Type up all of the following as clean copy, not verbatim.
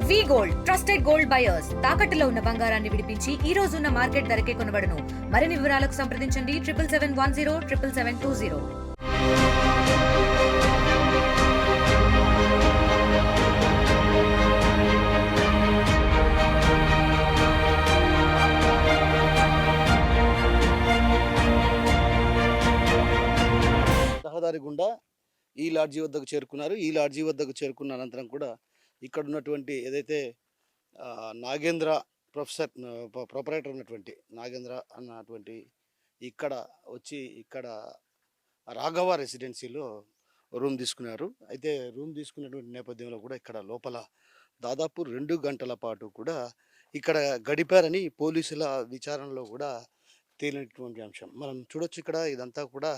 వి gold trusted gold buyers తాకట్టులో ఉన్న బంగారాన్ని విడిపించి ఈ రోజు ఉన్న మార్కెట్ ధరకే కొనబడును. మరిన్ని వివరాలకు సంప్రదించండి 7771 77720. రహదారి గుండా ఈ లాడ్జీ వద్దకు చేరుకున్నారు. ఈ లాడ్జీ వద్దకు చేరుకున్న అనంతరం కూడా ఇక్కడ ఉన్నటువంటి ఏదైతే నాగేంద్ర ప్రొపరేటర్ ఉన్నటువంటి నాగేంద్ర అన్నటువంటి ఇక్కడ వచ్చి ఇక్కడ రాఘవ రెసిడెన్సీలో రూమ్ తీసుకున్నారు. అయితే రూమ్ తీసుకున్నటువంటి నేపథ్యంలో కూడా ఇక్కడ లోపల దాదాపు 2 గంటల పాటు కూడా ఇక్కడ గడిపారని పోలీసుల విచారణలో కూడా తేలినటువంటి అంశం మనం చూడొచ్చు. ఇక్కడ ఇదంతా కూడా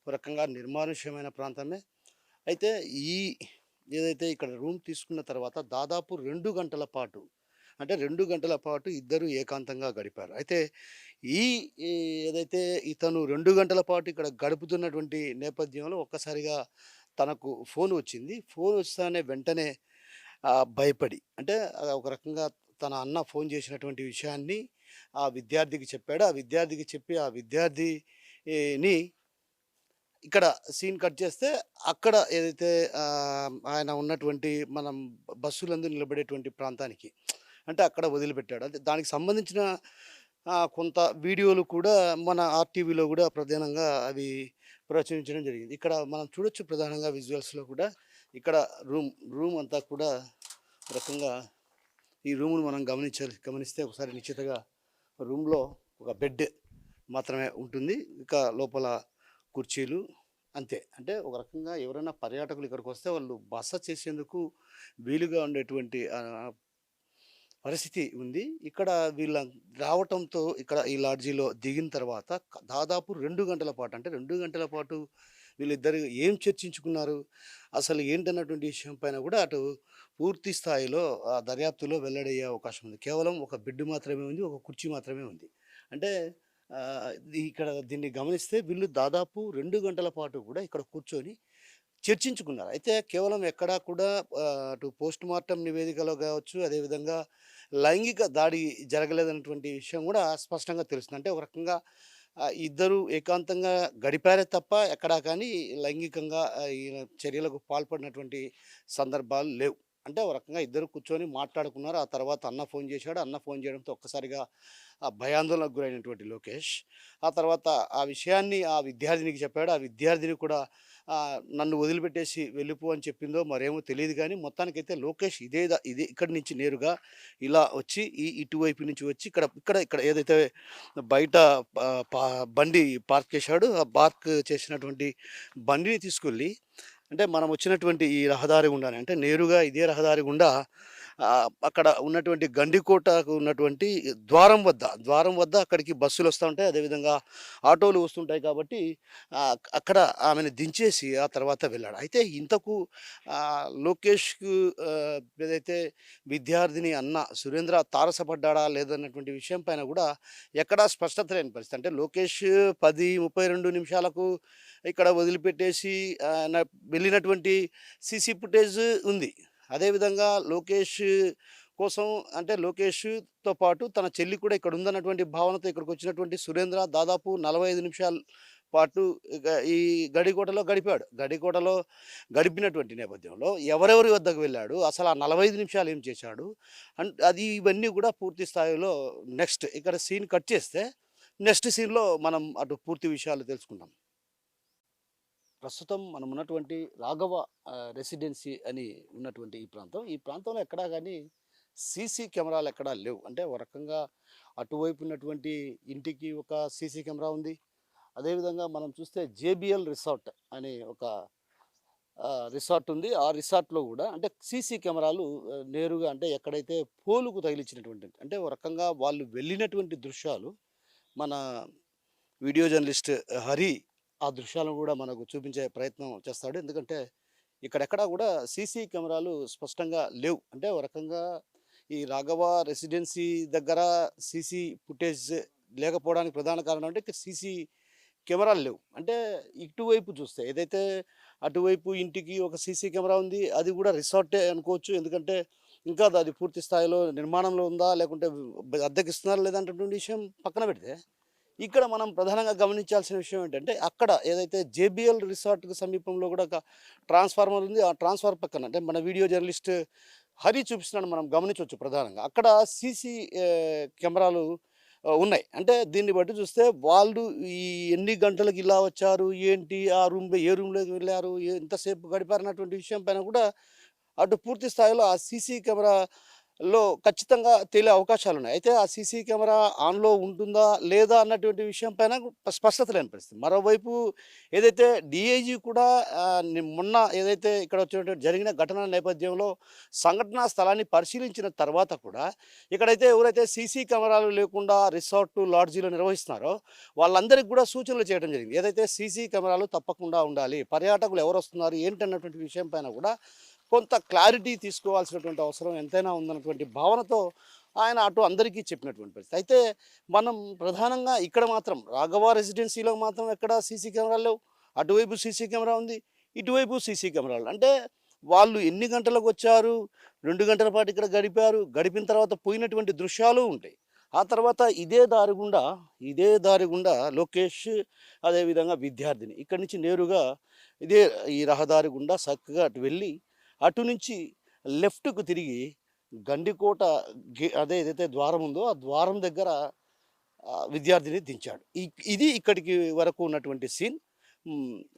ఒక రకంగా నిర్మానుష్యమైన ప్రాంతమే. అయితే ఏదైతే ఇక్కడ రూమ్ తీసుకున్న తర్వాత దాదాపు 2 గంటల పాటు అంటే 2 గంటల పాటు ఇద్దరు ఏకాంతంగా గడిపారు. అయితే ఏదైతే ఇతను 2 గంటల పాటు ఇక్కడ గడుపుతున్నటువంటి నేపథ్యంలో ఒక్కసారిగా తనకు ఫోన్ వచ్చింది. ఫోన్ వస్తానే వెంటనే భయపడి అంటే ఒక రకంగా తన అన్న ఫోన్ చేసినటువంటి విషయాన్ని ఆ విద్యార్థికి చెప్పాడు. ఆ విద్యార్థికి చెప్పి ఆ విద్యార్థిని ఇక్కడ సీన్ కట్ చేస్తే అక్కడ ఏదైతే ఆయన ఉన్నటువంటి మనం బస్సులందు నిలబడేటువంటి ప్రాంతానికి అంటే అక్కడ వదిలిపెట్టాడు. అంటే దానికి సంబంధించిన కొంత వీడియోలు కూడా మన ఆర్టీవీలో కూడా ప్రధానంగా అవి ప్రచురించడం జరిగింది. ఇక్కడ మనం చూడొచ్చు ప్రధానంగా విజువల్స్లో కూడా ఇక్కడ రూమ్ అంతా కూడా రకంగా ఈ రూమ్ను మనం గమనిస్తే ఒకసారి నిశ్చితగా రూమ్లో ఒక బెడ్ మాత్రమే ఉంటుంది. ఇక లోపల కుర్చీలు అంతే. అంటే ఒక రకంగా ఎవరైనా పర్యాటకులు ఇక్కడికి వస్తే వాళ్ళు బస చేసేందుకు వీలుగా ఉండేటువంటి పరిస్థితి ఉంది. ఇక్కడ వీళ్ళ రావటంతో ఇక్కడ ఈ లాడ్జీలో దిగిన తర్వాత దాదాపు 2 గంటల పాటు అంటే 2 గంటల పాటు వీళ్ళిద్దరు ఏం చర్చించుకున్నారు, అసలు ఏంటన్నటువంటి విషయం పైన కూడా అటు పూర్తి స్థాయిలో దర్యాప్తులో వెల్లడయ్యే అవకాశం ఉంది. కేవలం ఒక బెడ్ మాత్రమే ఉంది, ఒక కుర్చీ మాత్రమే ఉంది. అంటే ఇక్కడ దీన్ని గమనిస్తే వీళ్ళు దాదాపు 2 గంటల పాటు కూడా ఇక్కడ కూర్చొని చర్చించుకున్నారు. అయితే కేవలం ఎక్కడా కూడా అటు పోస్ట్ మార్టం నివేదికలో కావచ్చు, అదేవిధంగా లైంగిక దాడి జరగలేదన్నటువంటి విషయం కూడా స్పష్టంగా తెలుస్తుంది. అంటే ఒక రకంగా ఇద్దరు ఏకాంతంగా గడిపారే తప్ప ఎక్కడా కానీ లైంగికంగా ఈ చర్యలకు పాల్పడినటువంటి సందర్భాలు లేవు. అంటే ఒక రకంగా ఇద్దరు కూర్చొని మాట్లాడుకున్నారు. ఆ తర్వాత అన్న ఫోన్ చేశాడు. అన్న ఫోన్ చేయడంతో ఒక్కసారిగా భయాందోళనకు గురైనటువంటి లోకేష్ ఆ తర్వాత ఆ విషయాన్ని ఆ విద్యార్థినికి చెప్పాడు. ఆ విద్యార్థిని కూడా నన్ను వదిలిపెట్టేసి వెళ్ళిపో అని చెప్పిందో మరేమో తెలియదు. కానీ మొత్తానికైతే లోకేష్ ఇదే ఇక్కడి నుంచి నేరుగా ఇలా వచ్చి ఇటువైపు నుంచి వచ్చి ఇక్కడ ఏదైతే బయట బండి పార్క్ చేశాడో ఆ పార్క్ చేసినటువంటి బండిని తీసుకెళ్ళి అంటే మనం వచ్చినటువంటి ఈ రహదారి గుండానే అంటే నేరుగా ఇదే రహదారి గుండా అక్కడ ఉన్నటువంటి గండికోటకు ఉన్నటువంటి ద్వారం వద్ద అక్కడికి బస్సులు వస్తూ ఉంటాయి, అదేవిధంగా ఆటోలు వస్తుంటాయి. కాబట్టి అక్కడ ఆమెను దించేసి ఆ తర్వాత వెళ్ళాడు. అయితే ఇంతకు లోకేష్కు ఏదైతే విద్యార్థిని అన్న సురేంద్ర తారసపడ్డా లేదన్నటువంటి విషయం పైన కూడా ఎక్కడా స్పష్టత లేని పరిస్థితి. అంటే లోకేష్ 10:32 నిమిషాలకు ఇక్కడ వదిలిపెట్టేసి వెళ్ళినటువంటి సీసీ ఫుటేజ్ ఉంది. అదేవిధంగా లోకేష్ కోసం అంటే లోకేష్తో పాటు తన చెల్లి కూడా ఇక్కడ ఉందన్నటువంటి భావనతో ఇక్కడికి వచ్చినటువంటి సురేంద్ర దాదాపు 45 నిమిషాల పాటు ఈ గడికోటలో గడిపినటువంటి నేపథ్యంలో ఎవరెవరి వద్దకు వెళ్ళాడు, అసలు ఆ 45 నిమిషాలు ఏం చేశాడు అది ఇవన్నీ కూడా పూర్తి స్థాయిలో నెక్స్ట్ ఇక్కడ సీన్ కట్ చేస్తే నెక్స్ట్ సీన్లో మనం అటు పూర్తి విషయాలు తెలుసుకుంటాం. ప్రస్తుతం మనం ఉన్నటువంటి రాఘవ రెసిడెన్సీ అని ఉన్నటువంటి ఈ ప్రాంతంలో ఎక్కడా కానీ సీసీ కెమెరాలు ఎక్కడా లేవు. అంటే ఒక రకంగా అటువైపు ఉన్నటువంటి ఇంటికి ఒక సీసీ కెమెరా ఉంది. అదేవిధంగా మనం చూస్తే జేబిఎల్ రిసార్ట్ అనే ఒక రిసార్ట్ ఉంది. ఆ రిసార్ట్లో కూడా అంటే సీసీ కెమెరాలు నేరుగా అంటే ఎక్కడైతే పోలుకు తగిలించినటువంటి అంటే ఒక రకంగా వాళ్ళు వెళ్ళినటువంటి దృశ్యాలు మన వీడియో జర్నలిస్ట్ హరి ఆ దృశ్యాలను కూడా మనకు చూపించే ప్రయత్నం చేస్తాడు. ఎందుకంటే ఇక్కడెక్కడా కూడా సీసీ కెమెరాలు స్పష్టంగా లేవు. అంటే ఒక రకంగా ఈ రాఘవ రెసిడెన్సీ దగ్గర సీసీ ఫుటేజ్ లేకపోవడానికి ప్రధాన కారణం అంటే సీసీ కెమెరాలు లేవు. అంటే ఇటువైపు చూస్తే ఏదైతే అటువైపు ఇంటికి ఒక సీసీ కెమెరా ఉంది, అది కూడా రిసార్టే అనుకోవచ్చు. ఎందుకంటే ఇంకా అది పూర్తి స్థాయిలో నిర్మాణంలో ఉందా లేకుంటే అద్దెకిస్తున్నారా లేదంటే విషయం పక్కన పెడితే ఇక్కడ మనం ప్రధానంగా గమనించాల్సిన విషయం ఏంటంటే అక్కడ ఏదైతే జేబీఎల్ రిసార్ట్కి సమీపంలో కూడా ఒక ట్రాన్స్ఫార్మర్ ఉంది. ఆ ట్రాన్స్ఫార్మర్ పక్కన అంటే మన వీడియో జర్నలిస్ట్ హరి చూపిస్తున్నాడు, మనం గమనించవచ్చు. ప్రధానంగా అక్కడ సీసీ కెమెరాలు ఉన్నాయి. అంటే దీన్ని బట్టి చూస్తే వాళ్ళు ఈ ఎన్ని గంటలకు ఇలా వచ్చారు, ఏంటి, ఆ రూమ్లో ఏ రూమ్లోకి వెళ్ళారు, ఎంతసేపు గడిపారన్నటువంటి విషయం పైన కూడా అటు పూర్తి స్థాయిలో ఆ సీసీ కెమెరాలో ఖచ్చితంగా తేలే అవకాశాలున్నాయి. అయితే ఆ సీసీ కెమెరా ఆన్‌లో ఉంటుందా? లేదా? అన్నటువంటి విషయం పైన స్పష్టత లేని పరిస్థితి. మరోవైపు ఏదైతే డీఐజీ కూడా మొన్న ఏదైతే ఇక్కడ వచ్చినటువంటి జరిగిన ఘటన నేపథ్యంలో సంఘటనా స్థలాన్ని పరిశీలించిన తర్వాత కూడా ఇక్కడైతే ఎవరైతే సీసీ కెమెరాలు లేకుండా రిసార్టు, లాడ్జీలు నిర్వహిస్తున్నారో వాళ్ళందరికీ కూడా సూచనలు చేయడం జరిగింది. ఏదైతే సీసీ కెమెరాలు తప్పకుండా ఉండాలి. పర్యాటకులు ఎవరొస్తున్నారు, ఏంటన్నటువంటి విషయం పైన కూడా కొంత క్లారిటీ తీసుకోవాల్సినటువంటి అవసరం ఎంతైనా ఉందన్నటువంటి భావనతో ఆయన అటు అందరికీ చెప్పినటువంటి పరిస్థితి. అయితే మనం ప్రధానంగా ఇక్కడ మాత్రం రాఘవ రెసిడెన్సీలో మాత్రం ఎక్కడ సీసీ కెమెరాలు లేవు. అటువైపు సీసీ కెమెరా ఉంది, ఇటువైపు సీసీ కెమెరాలు. అంటే వాళ్ళు ఎన్ని గంటలకు వచ్చారు, 2 గంటల పాటు ఇక్కడ గడిపారు, గడిపిన తర్వాత పోయినటువంటి దృశ్యాలు ఉంటాయి. ఆ తర్వాత ఇదే దారి గుండా లోకేష్, అదేవిధంగా విద్యార్థిని ఇక్కడి నుంచి నేరుగా ఇదే ఈ రహదారి గుండా చక్కగా అటు వెళ్ళి అటు నుంచి లెఫ్ట్‌కు తిరిగి గండికోట అదే ఏదైతే ద్వారం ఉందో ఆ ద్వారం దగ్గర విద్యార్థిని దించాడు. ఇది ఇక్కడికి వరకు ఉన్నటువంటి సీన్.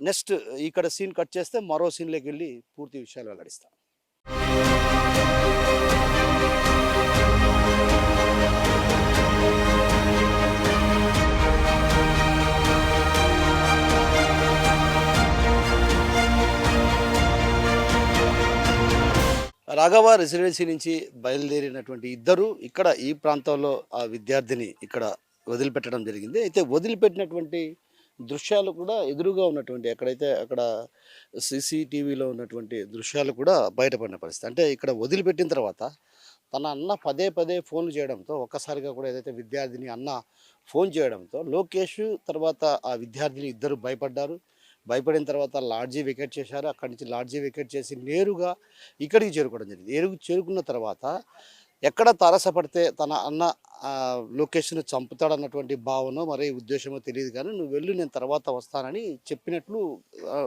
నెక్స్ట్ ఇక్కడ సీన్ కట్ చేస్తే మరో సీన్‌లోకి వెళ్ళి పూర్తి విషయాలు వెల్లడిస్తా. రాఘవ రెసిడెన్సీ నుంచి బయలుదేరినటువంటి ఇద్దరు ఇక్కడ ఈ ప్రాంతంలో ఆ విద్యార్థిని ఇక్కడ వదిలిపెట్టడం జరిగింది. అయితే వదిలిపెట్టినటువంటి దృశ్యాలు కూడా ఎదురుగా ఉన్నటువంటి ఎక్కడైతే అక్కడ సీసీటీవీలో ఉన్నటువంటి దృశ్యాలు కూడా బయటపడిన పరిస్థితి. అంటే ఇక్కడ వదిలిపెట్టిన తర్వాత తన అన్న పదే పదే ఫోన్లు చేయడంతో ఒక్కసారిగా కూడా ఏదైతే విద్యార్థిని అన్న ఫోన్ చేయడంతో లోకేష్ తర్వాత ఆ విద్యార్థిని ఇద్దరు భయపడ్డారు. భయపడిన తర్వాత లాడ్జీ వెకేట్ చేశారు. అక్కడి నుంచి లాడ్జీ వెకేట్ చేసి నేరుగా ఇక్కడికి చేరుకోవడం జరిగింది. చేరుకున్న తర్వాత ఎక్కడ తారసపడితే తన అన్న లొకేషన్ చంపుతాడన్నటువంటి భావనో మరి ఉద్దేశమో తెలియదు, కానీ నువ్వు వెళ్ళు, నేను తర్వాత వస్తానని చెప్పినట్లు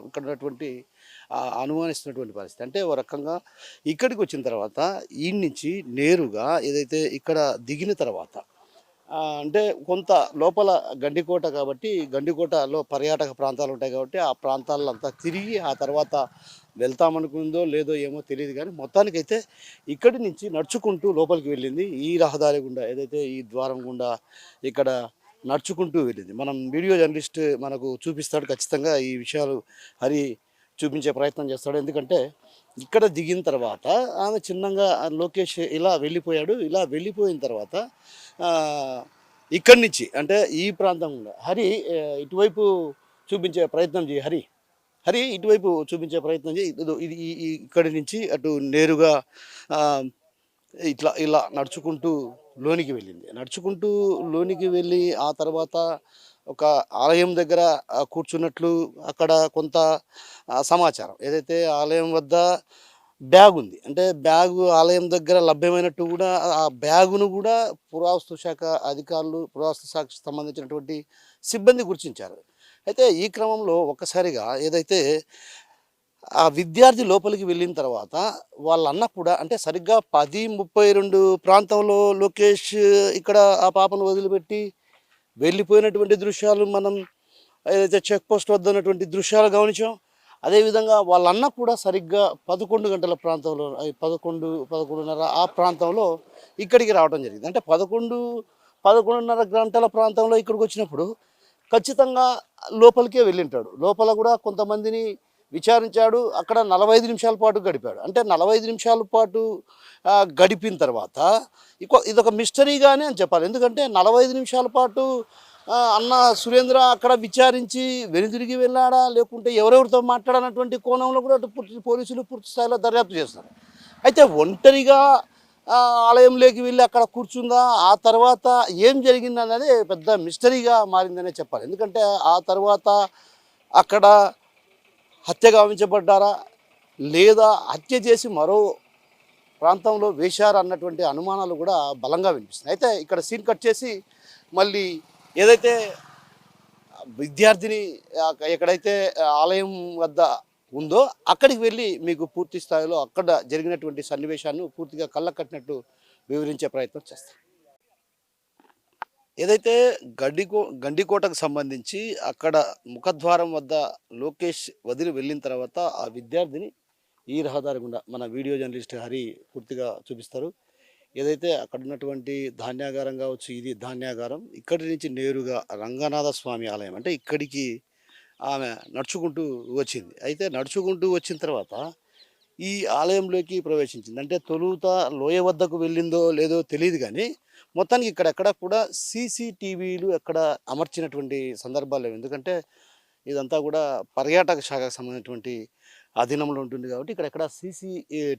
ఇక్కడ ఉన్నటువంటి అనుమానిస్తున్నటువంటి పరిస్థితి. అంటే ఓ రకంగా ఇక్కడికి వచ్చిన తర్వాత ఈ నుంచి నేరుగా ఏదైతే ఇక్కడ దిగిన తర్వాత అంటే కొంత లోపల గండికోట కాబట్టి గండికోటలో పర్యాటక ప్రాంతాలు ఉంటాయి కాబట్టి ఆ ప్రాంతాల్లో అంతా తిరిగి ఆ తర్వాత వెళ్తామనుకుందో లేదో ఏమో తెలియదు, కానీ మొత్తానికైతే ఇక్కడి నుంచి నడుచుకుంటూ లోపలికి వెళ్ళింది. ఈ రహదారి గుండా ఏదైతే ఈ ద్వారం గుండా ఇక్కడ నడుచుకుంటూ వెళ్ళింది. మనం వీడియో జర్నలిస్ట్ మనకు చూపిస్తాడు, ఖచ్చితంగా ఈ విషయాలు హరి చూపించే ప్రయత్నం చేస్తాడు. ఎందుకంటే ఇక్కడ దిగిన తర్వాత ఆమె చిన్నగా లోకేష్ ఇలా వెళ్ళిపోయాడు. ఇలా వెళ్ళిపోయిన తర్వాత ఇక్కడి నుంచి అంటే ఈ ప్రాంతం కూడా హరి ఇటువైపు చూపించే ప్రయత్నం చేయి. హరి ఇటువైపు చూపించే ప్రయత్నం చేయి. ఇది ఇక్కడి నుంచి అటు నేరుగా ఇలా నడుచుకుంటూ లోనికి వెళ్ళింది. నడుచుకుంటూ లోనికి వెళ్ళి ఆ తర్వాత ఒక ఆలయం దగ్గర కూర్చున్నట్లు అక్కడ కొంత సమాచారం. ఏదైతే ఆలయం వద్ద బ్యాగ్ ఉంది, అంటే బ్యాగు ఆలయం దగ్గర లభ్యమైనట్టు కూడా ఆ బ్యాగును కూడా పురావస్తు శాఖ అధికారులు, పురావస్తు శాఖకు సంబంధించినటువంటి సిబ్బంది గుర్తించారు. అయితే ఈ క్రమంలో ఒక్కసారిగా ఏదైతే ఆ విద్యార్థి లోపలికి వెళ్ళిన తర్వాత వాళ్ళ అన్న కూడా అంటే సరిగ్గా 10:32 ప్రాంతంలో లోకేష్ ఇక్కడ ఆ పాపను వదిలిపెట్టి వెళ్ళిపోయినటువంటి దృశ్యాలు మనం ఏదైతే చెక్ పోస్ట్ వద్ద ఉన్నటువంటి దృశ్యాలు గమనించాం. అదేవిధంగా వాళ్ళ అన్న కూడా సరిగ్గా 11 గంటల ప్రాంతంలో 11:30 ఆ ప్రాంతంలో ఇక్కడికి రావడం జరిగింది. అంటే 11:30 గంటల ప్రాంతంలో ఇక్కడికి వచ్చినప్పుడు ఖచ్చితంగా లోపలికే వెళ్ళింటాడు. లోపల కూడా కొంతమందిని విచారించాడు. అక్కడ 45 నిమిషాల పాటు గడిపాడు. అంటే 45 నిమిషాల పాటు గడిపిన తర్వాత ఇదొక మిస్టరీగానే అని చెప్పాలి. ఎందుకంటే 45 నిమిషాల పాటు అన్న సురేంద్ర అక్కడ విచారించి వెనుదిరిగి వెళ్ళాడా లేకుంటే ఎవరెవరితో మాట్లాడనటువంటి కోణంలో కూడా పోలీసులు పూర్తి స్థాయిలో దర్యాప్తు చేస్తారు. అయితే ఒంటరిగా ఆలయంలోకి వెళ్ళి అక్కడ కూర్చుందా, ఆ తర్వాత ఏం జరిగింది అనేది పెద్ద మిస్టరీగా మారిందనే చెప్పాలి. ఎందుకంటే ఆ తర్వాత అక్కడ హత్య గావించబడ్డారా లేదా హత్య చేసి మరో ప్రాంతంలో వేశారు అన్నటువంటి అనుమానాలు కూడా బలంగా వినిపిస్తున్నాయి. అయితే ఇక్కడ సీన్ కట్ చేసి మళ్ళీ ఏదైతే విద్యార్థిని ఎక్కడైతే ఆలయం వద్ద ఉందో అక్కడికి వెళ్ళి మీకు పూర్తి స్థాయిలో అక్కడ జరిగినటువంటి సన్నివేశాన్ని పూర్తిగా కళ్ళ కట్టినట్టు వివరించే ప్రయత్నం చేస్తాం. ఏదైతే గండికోటకు సంబంధించి అక్కడ ముఖద్వారం వద్ద లోకేష్ వదిలి వెళ్ళిన తర్వాత ఆ విద్యార్థిని ఈ రహదారి గుండా మన వీడియో జర్నలిస్ట్ హరి పూర్తిగా చూపిస్తారు. ఏదైతే అక్కడ ఉన్నటువంటి ధాన్యాగారం కావచ్చు, ఇది ధాన్యాగారం, ఇక్కడి నుంచి నేరుగా రంగనాథ స్వామి ఆలయం అంటే ఇక్కడికి ఆమె నడుచుకుంటూ వచ్చింది. అయితే నడుచుకుంటూ వచ్చిన తర్వాత ఈ ఆలయంలోకి ప్రవేశించింది. అంటే తొలుత లోయ వద్దకు వెళ్ళిందో లేదో తెలియదు కానీ మొత్తానికి ఇక్కడెక్కడ కూడా సీసీటీవీలు ఎక్కడ అమర్చినటువంటి సందర్భాలు లేవు. ఎందుకంటే ఇదంతా కూడా పర్యాటక శాఖకు సంబంధించినటువంటి అధీనంలో ఉంటుంది కాబట్టి ఇక్కడెక్కడ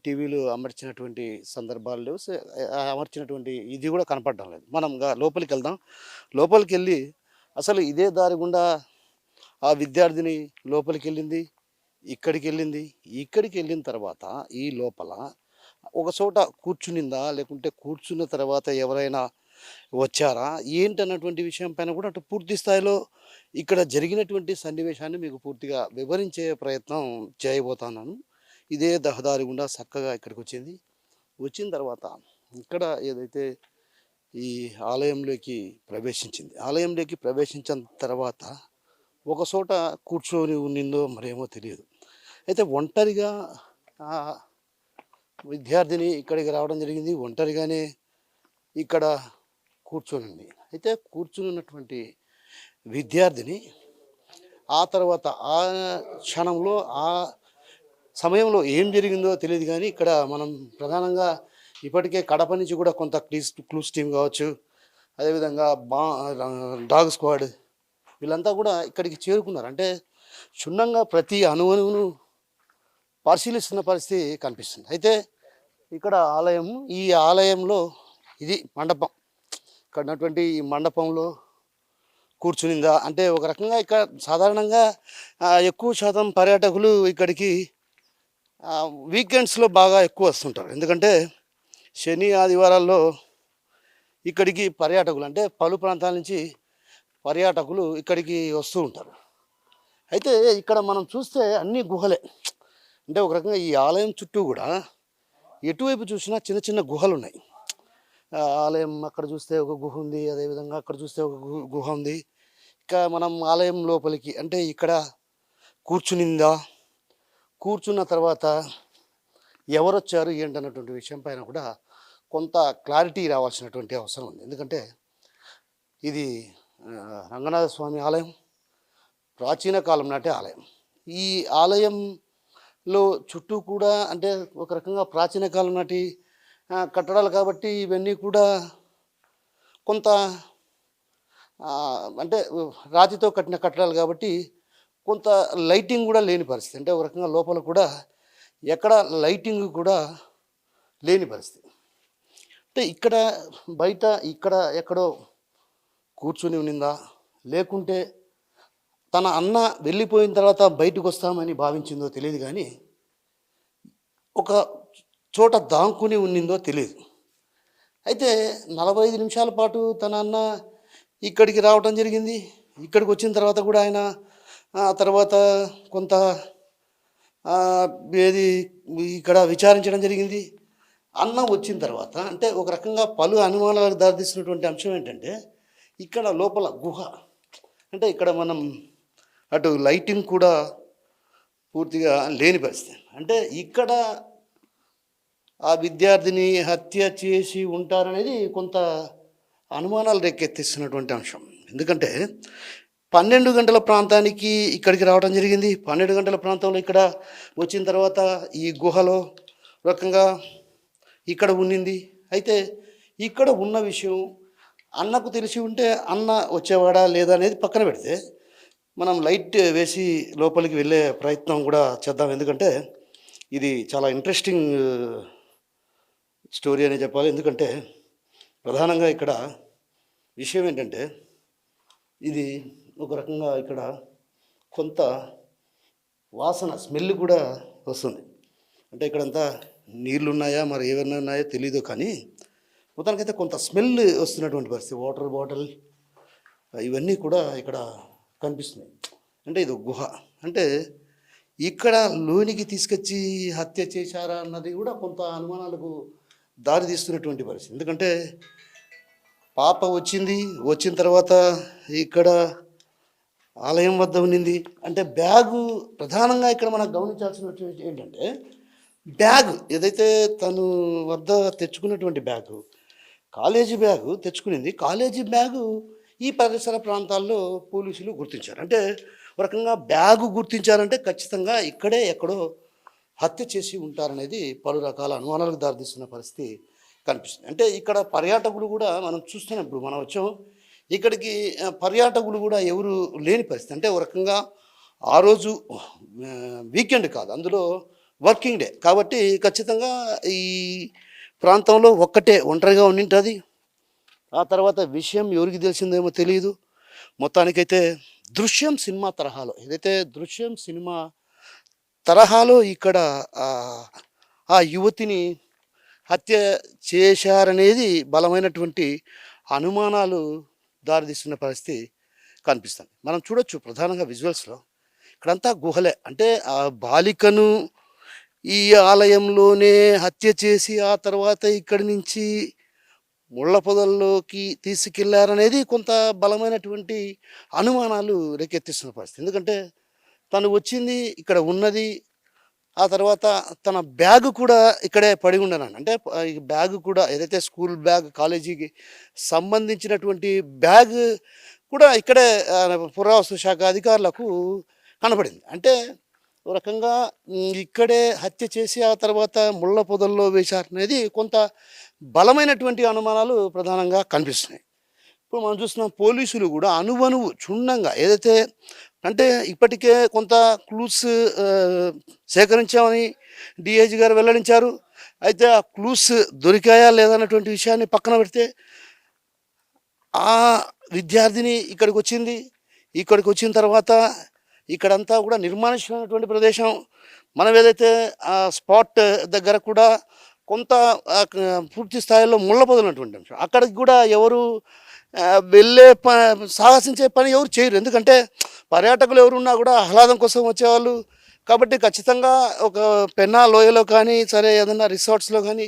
టీవీలు అమర్చినటువంటి సందర్భాలు లేవు. అమర్చినటువంటి ఇది కూడా కనపడడం లేదు. మనం లోపలికి వెళ్దాం. లోపలికి వెళ్ళి అసలు ఇదే దారి గుండా ఆ విద్యార్థిని లోపలికి వెళ్ళింది, ఇక్కడికి వెళ్ళింది. ఇక్కడికి వెళ్ళిన తర్వాత ఈ లోపల ఒక చోట కూర్చునిందా, లేకుంటే కూర్చున్న తర్వాత ఎవరైనా వచ్చారా, ఏంటన్నటువంటి విషయం పైన కూడా అటు పూర్తి స్థాయిలో ఇక్కడ జరిగినటువంటి సన్నివేశాన్ని మీకు పూర్తిగా వివరించే ప్రయత్నం చేయబోతున్నాను. ఇదే రహదారి గుండా చక్కగా ఇక్కడికి వచ్చింది. వచ్చిన తర్వాత ఇక్కడ ఏదైతే ఈ ఆలయంలోకి ప్రవేశించింది, ఆలయంలోకి ప్రవేశించిన తర్వాత ఒక చోట కూర్చొని ఉన్నిందో మరేమో తెలియదు. అయితే ఒంటరిగా విద్యార్థిని ఇక్కడికి రావడం జరిగింది. ఒంటరిగానే ఇక్కడ కూర్చొని. అయితే కూర్చున్నటువంటి విద్యార్థిని ఆ తర్వాత ఆ క్షణంలో ఆ సమయంలో ఏం జరిగిందో తెలియదు కానీ ఇక్కడ మనం ప్రధానంగా ఇప్పటికే కడప నుంచి కూడా కొంత క్లూస్ టీం కావచ్చు, అదేవిధంగా డాగ్ స్క్వాడ్ వీళ్ళంతా కూడా ఇక్కడికి చేరుకున్నారు. అంటే క్షుణ్ణంగా ప్రతి అణువును పరిశీలిస్తున్న పరిస్థితి కనిపిస్తుంది. అయితే ఇక్కడ ఆలయము, ఈ ఆలయంలో ఇది మండపం. ఇక్కడ ఉన్నటువంటి ఈ మండపంలో కూర్చునిందా అంటే ఒక రకంగా ఇక్కడ సాధారణంగా ఎక్కువ శాతం పర్యాటకులు ఇక్కడికి వీకెండ్స్లో బాగా ఎక్కువ వస్తుంటారు. ఎందుకంటే శని ఆదివారాల్లో ఇక్కడికి పర్యాటకులు అంటే పలు ప్రాంతాల నుంచి పర్యాటకులు ఇక్కడికి వస్తూ ఉంటారు. అయితే ఇక్కడ మనం చూస్తే అన్ని గుహలే. అంటే ఒక రకంగా ఈ ఆలయం చుట్టూ కూడా ఎటువైపు చూసినా చిన్న చిన్న గుహలు ఉన్నాయి. ఆలయం అక్కడ చూస్తే ఒక గుహ ఉంది, అదేవిధంగా అక్కడ చూస్తే ఒక గుహ ఉంది. ఇక మనం ఆలయం లోపలికి అంటే ఇక్కడ కూర్చునిందా, కూర్చున్న తర్వాత ఎవరొచ్చారు ఏంటన్నటువంటి విషయం పైన కూడా కొంత క్లారిటీ రావాల్సినటువంటి అవసరం ఉంది. ఎందుకంటే ఇది రంగనాథ స్వామి ఆలయం, ప్రాచీన కాలం నాటి ఆలయం. ఈ ఆలయంలో చుట్టూ కూడా అంటే ఒక రకంగా ప్రాచీన కాలం నాటి కట్టడాలు కాబట్టి ఇవన్నీ కూడా కొంత అంటే రాతితో కట్టిన కట్టడాలు కాబట్టి కొంత లైటింగ్ కూడా లేని పరిస్థితి. అంటే ఒక రకంగా లోపల కూడా ఎక్కడ లైటింగ్ కూడా లేని పరిస్థితి. అంటే ఇక్కడ బయట ఇక్కడ ఎక్కడో కూర్చుని ఉన్నిందా, లేకుంటే తన అన్న వెళ్ళిపోయిన తర్వాత బయటకు వస్తామని భావించిందో తెలియదు కానీ ఒక చోట దాంకుని ఉన్నిందో తెలియదు. అయితే 45 నిమిషాల పాటు తన అన్న ఇక్కడికి రావడం జరిగింది. ఇక్కడికి వచ్చిన తర్వాత కూడా ఆయన తర్వాత కొంత ఏది ఇక్కడ విచారించడం జరిగింది. అన్న వచ్చిన తర్వాత అంటే ఒక రకంగా పలు అనుమానాలకు దారితీస్తున్నటువంటి అంశం ఏంటంటే ఇక్కడ లోపల గుహ అంటే ఇక్కడ మనం అటు లైటింగ్ కూడా పూర్తిగా లేని పరిస్థితి. అంటే ఇక్కడ ఆ విద్యార్థిని హత్య చేసి ఉంటారనేది కొంత అనుమానాలు రేకెత్తిస్తున్నటువంటి అంశం. ఎందుకంటే 12 గంటల ప్రాంతానికి ఇక్కడికి రావడం జరిగింది. 12 గంటల ప్రాంతంలో ఇక్కడ వచ్చిన తర్వాత ఈ గుహలో రకంగా ఇక్కడ ఉన్నింది. అయితే ఇక్కడ ఉన్న విషయం అన్నకు తెలిసి ఉంటే అన్న వచ్చేవాడా లేదా అనేది పక్కన పెడితే మనం లైట్ వేసి లోపలికి వెళ్ళే ప్రయత్నం కూడా చేద్దాం. ఎందుకంటే ఇది చాలా ఇంట్రెస్టింగ్ స్టోరీ అనే చెప్పాలి. ఎందుకంటే ప్రధానంగా ఇక్కడ విషయం ఏంటంటే ఇది ఒక రకంగా ఇక్కడ కొంత వాసన స్మెల్ కూడా వస్తుంది. అంటే ఇక్కడంతా నీళ్ళు ఉన్నాయా మరి ఏమైనా ఉన్నాయో తెలీదు కానీ మొత్తానికైతే కొంత స్మెల్ వస్తున్నటువంటి పరిస్థితి. వాటర్ బాటిల్ ఇవన్నీ కూడా ఇక్కడ కనిపిస్తున్నాయి. అంటే ఇది గుహ. అంటే ఇక్కడ లోనికి తీసుకొచ్చి హత్య చేశారా అన్నది కూడా కొంత అనుమానాలకు దారి తీస్తున్నటువంటి పరిస్థితి. ఎందుకంటే పాప వచ్చిన తర్వాత ఇక్కడ ఆలయం వద్ద ఉన్నింది. అంటే బ్యాగు ప్రధానంగా ఇక్కడ మనం గమనించాల్సిన ఏంటంటే బ్యాగ్ ఏదైతే తను వద్ద తెచ్చుకున్నటువంటి బ్యాగు, కాలేజీ బ్యాగు తెచ్చుకునింది. కాలేజీ బ్యాగు ఈ పరిసర ప్రాంతాల్లో పోలీసులు గుర్తించారు. అంటే ఒక రకంగా బ్యాగు గుర్తించారంటే ఖచ్చితంగా ఇక్కడే ఎక్కడో హత్య చేసి ఉంటారనేది పలు రకాల అనుమానాలకు దారితీస్తున్న పరిస్థితి కనిపిస్తుంది. అంటే ఇక్కడ పర్యాటకులు కూడా మనం చూస్తున్నాం. ఇప్పుడు మనం వచ్చాం ఇక్కడికి, పర్యాటకులు కూడా ఎవరు లేని పరిస్థితి. అంటే ఒక రకంగా ఆ రోజు వీకెండ్ కాదు, అందులో వర్కింగ్ డే కాబట్టి ఖచ్చితంగా ఈ ప్రాంతంలో ఒంటరిగా ఉండింటుంది. ఆ తర్వాత విషయం ఎవరికి తెలిసిందేమో తెలియదు. మొత్తానికైతే దృశ్యం సినిమా తరహాలో, ఏదైతే దృశ్యం సినిమా తరహాలో ఇక్కడ ఆ యువతిని హత్య చేశారనేది బలమైనటువంటి అనుమానాలు దారితీస్తున్న పరిస్థితి కనిపిస్తుంది. మనం చూడొచ్చు ప్రధానంగా విజువల్స్లో ఇక్కడంతా గుహలే. అంటే ఆ బాలికను ఈ ఆలయంలోనే హత్య చేసి ఆ తర్వాత ఇక్కడి నుంచి ముళ్ళ పొదల్లోకి తీసుకెళ్లారనేది కొంత బలమైనటువంటి అనుమానాలు రేకెత్తిస్తున్న పరిస్థితి. ఎందుకంటే తను వచ్చింది, ఇక్కడ ఉన్నది, ఆ తర్వాత తన బ్యాగు కూడా ఇక్కడే పడి ఉండనండి. అంటే ఈ బ్యాగు కూడా ఏదైతే స్కూల్ బ్యాగ్, కాలేజీకి సంబంధించినటువంటి బ్యాగ్ కూడా ఇక్కడే పురావస్తు శాఖ అధికారులకు కనపడింది. అంటే ఒక రకంగా ఇక్కడే హత్య చేసి ఆ తర్వాత ముళ్ళ పొదల్లో వేశారనేది కొంత బలమైనటువంటి అనుమానాలు ప్రధానంగా కనిపిస్తున్నాయి. ఇప్పుడు మనం చూస్తున్నాం పోలీసులు కూడా అణువణువు క్షుణ్ణంగా ఏదైతే, అంటే ఇప్పటికే కొంత క్లూస్ సేకరించామని డిఐజీ గారు వెల్లడించారు. అయితే ఆ క్లూస్ దొరికాయా లేదన్నటువంటి విషయాన్ని పక్కన పెడితే ఆ విద్యార్థిని ఇక్కడికి వచ్చిన తర్వాత ఇక్కడంతా కూడా నిర్మానుష్యమైనటువంటి ప్రదేశం. మనం ఏదైతే ఆ స్పాట్ దగ్గర కూడా కొంత పూర్తి స్థాయిలో ముళ్ళపొదలన్నటువంటి అంశం, అక్కడికి కూడా ఎవరు వెళ్ళే సాహసించే పని ఎవరు చేయరు. ఎందుకంటే పర్యాటకులు ఎవరున్నా కూడా ఆహ్లాదం కోసం వచ్చేవాళ్ళు కాబట్టి ఖచ్చితంగా ఒక పెన్నా లోయలో కానీ సరే ఏదైనా రిసార్ట్స్లో కానీ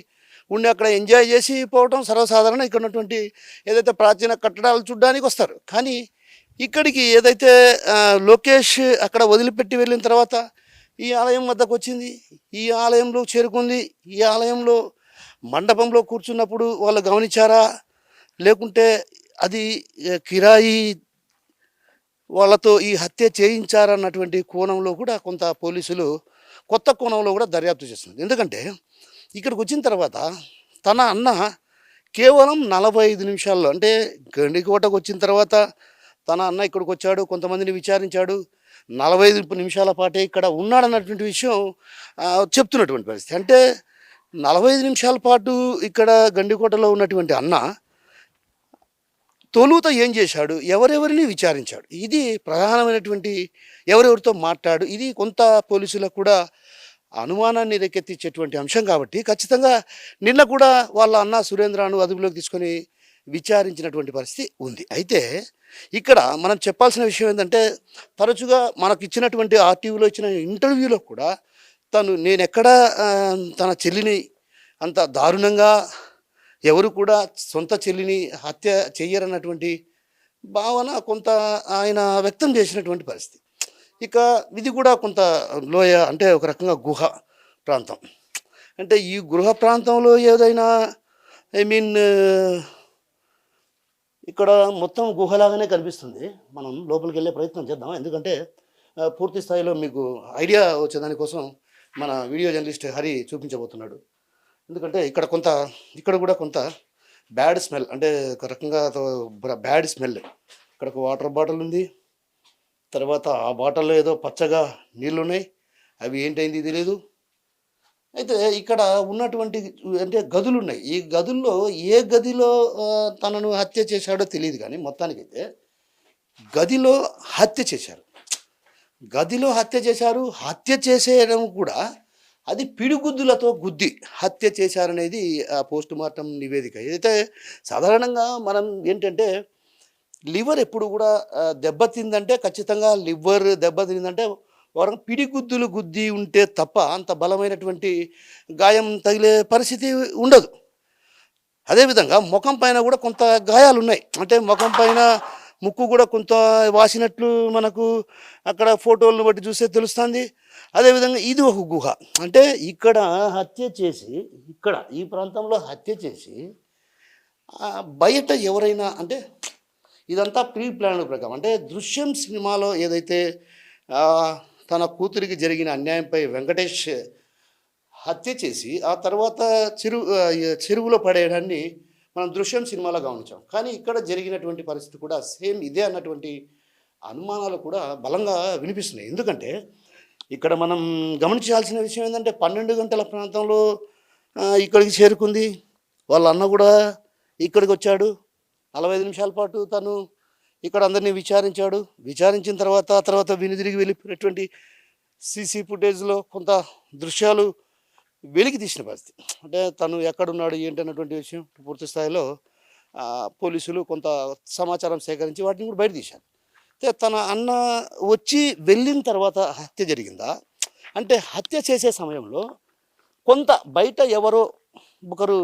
ఉండి అక్కడ ఎంజాయ్ చేసి పోవడం సర్వసాధారణ. ఇక్కడ ఉన్నటువంటి ఏదైతే ప్రాచీన కట్టడాలు చూడడానికి వస్తారు. కానీ ఇక్కడికి ఏదైతే లోకేష్ అక్కడ వదిలిపెట్టి వెళ్ళిన తర్వాత ఈ ఆలయం వద్దకు వచ్చింది, ఈ ఆలయంలో చేరుకుంది, ఈ ఆలయంలో మండపంలో కూర్చున్నప్పుడు వాళ్ళు గమనించారా, లేకుంటే అది కిరాయి వాళ్ళతో ఈ హత్య చేయించారన్నటువంటి కోణంలో కూడా కొంత పోలీసులు కొత్త కోణంలో కూడా దర్యాప్తు చేస్తున్నారు. ఎందుకంటే ఇక్కడికి వచ్చిన తర్వాత తన అన్న కేవలం 45 నిమిషాల్లో, అంటే గండికోటకు వచ్చిన తర్వాత తన అన్న ఇక్కడికి వచ్చాడు, కొంతమందిని విచారించాడు, 45 నిమిషాల పాటే ఇక్కడ ఉన్నాడన్నటువంటి విషయం చెప్తున్నటువంటి పరిస్థితి. అంటే 45 నిమిషాల పాటు ఇక్కడ గండికోటలో ఉన్నటువంటి అన్న తొలుత ఏం చేశాడు, ఎవరెవరిని విచారించాడు, ఇది ప్రధానమైనటువంటి, ఎవరెవరితో మాట్లాడు, ఇది కొంత పోలీసులకు కూడా అనుమానాన్ని రేకెత్తించేటువంటి అంశం. కాబట్టి ఖచ్చితంగా నిన్న కూడా వాళ్ళ అన్న సురేంద్రను అదుపులోకి తీసుకొని విచారించినటువంటి పరిస్థితి ఉంది. అయితే ఇక్కడ మనం చెప్పాల్సిన విషయం ఏంటంటే తరచుగా మనకు ఇచ్చినటువంటి ఆర్టీవీలో ఇచ్చిన ఇంటర్వ్యూలో కూడా నేనెక్కడ తన చెల్లిని అంత దారుణంగా ఎవరు కూడా సొంత చెల్లిని హత్య చెయ్యరన్నటువంటి భావన కొంత ఆయన వ్యక్తం చేసినటువంటి పరిస్థితి. ఇక ఇది కూడా కొంత లోయ, అంటే ఒక రకంగా గుహ ప్రాంతం. అంటే ఈ గృహ ప్రాంతంలో ఏదైనా ఇక్కడ మొత్తం గుహలాగానే కనిపిస్తుంది. మనం లోపలికి వెళ్ళే ప్రయత్నం చేద్దాం. ఎందుకంటే పూర్తి స్థాయిలో మీకు ఐడియా వచ్చేదానికోసం మన వీడియో జర్నలిస్ట్ హరి చూపించబోతున్నాడు. ఎందుకంటే ఇక్కడ కూడా కొంత బ్యాడ్ స్మెల్, అంటే ఒక రకంగా బ్యాడ్ స్మెల్. ఇక్కడ ఒక వాటర్ బాటిల్ ఉంది, తర్వాత ఆ బాటిల్లో ఏదో పచ్చగా నీళ్ళు ఉన్నాయి, అవి ఏంటైంది తెలియదు. అయితే ఇక్కడ ఉన్నటువంటి అంటే గదులు ఉన్నాయి. ఈ గదుల్లో ఏ గదిలో తనను హత్య చేశాడో తెలియదు. కానీ మొత్తానికైతే గదిలో హత్య చేశారు. హత్య చేసేయడం కూడా అది పిడిగుద్దులతో గుద్ది హత్య చేశారనేది పోస్ట్ మార్టం నివేదిక. ఏదైతే సాధారణంగా మనం ఏంటంటే లివర్ ఎప్పుడు కూడా దెబ్బతిందంటే ఖచ్చితంగా లివర్ దెబ్బతిందంటే వారం పిడిగుద్దులు గుద్ది ఉంటే తప్ప అంత బలమైనటువంటి గాయం తగిలే పరిస్థితి ఉండదు. అదేవిధంగా ముఖం పైన కూడా కొంత గాయాలున్నాయి. అంటే ముఖం పైన ముక్కు కూడా కొంత వాసినట్లు మనకు అక్కడ ఫోటోలను బట్టి చూస్తే తెలుస్తుంది. అదేవిధంగా ఇది ఒక గుహ. అంటే ఇక్కడ హత్య చేసి ఇక్కడ ఈ ప్రాంతంలో హత్య చేసి బయట ఎవరైనా అంటే ఇదంతా ప్రీ ప్లాన్ ప్రకారం అంటే 'దృశ్యం' సినిమాలో ఏదైతే తన కూతురికి జరిగిన అన్యాయంపై వెంకటేష్ హత్య చేసి ఆ తర్వాత చెరువులో పడేయడాన్ని మనం 'దృశ్యం' సినిమాలో గమనించాం. కానీ ఇక్కడ జరిగినటువంటి పరిస్థితి కూడా సేమ్ ఇదే అన్నటువంటి అనుమానాలు కూడా బలంగా వినిపిస్తున్నాయి. ఎందుకంటే ఇక్కడ మనం గమనించాల్సిన విషయం ఏంటంటే 12 గంటల ప్రాంతంలో ఇక్కడికి చేరుకుంది. వాళ్ళ అన్న కూడా ఇక్కడికి వచ్చాడు. 45 నిమిషాల పాటు తను ఇక్కడ అందరినీ విచారించాడు. విచారించిన తర్వాత వెనుదిరిగి వెళ్ళిపోయినటువంటి సీసీ ఫుటేజ్‌లో కొంత దృశ్యాలు వెలికి తీసిన పరిస్థితి. అంటే తను ఎక్కడున్నాడు ఏంటన్నటువంటి విషయం పూర్తి స్థాయిలో పోలీసులు కొంత సమాచారం సేకరించి వాటిని కూడా బయట తీశారు. అయితే తన అన్న వచ్చి వెళ్ళిన తర్వాత హత్య జరిగిందా? అంటే హత్య చేసే సమయంలో కొంత బయట ఎవరో ఒకరు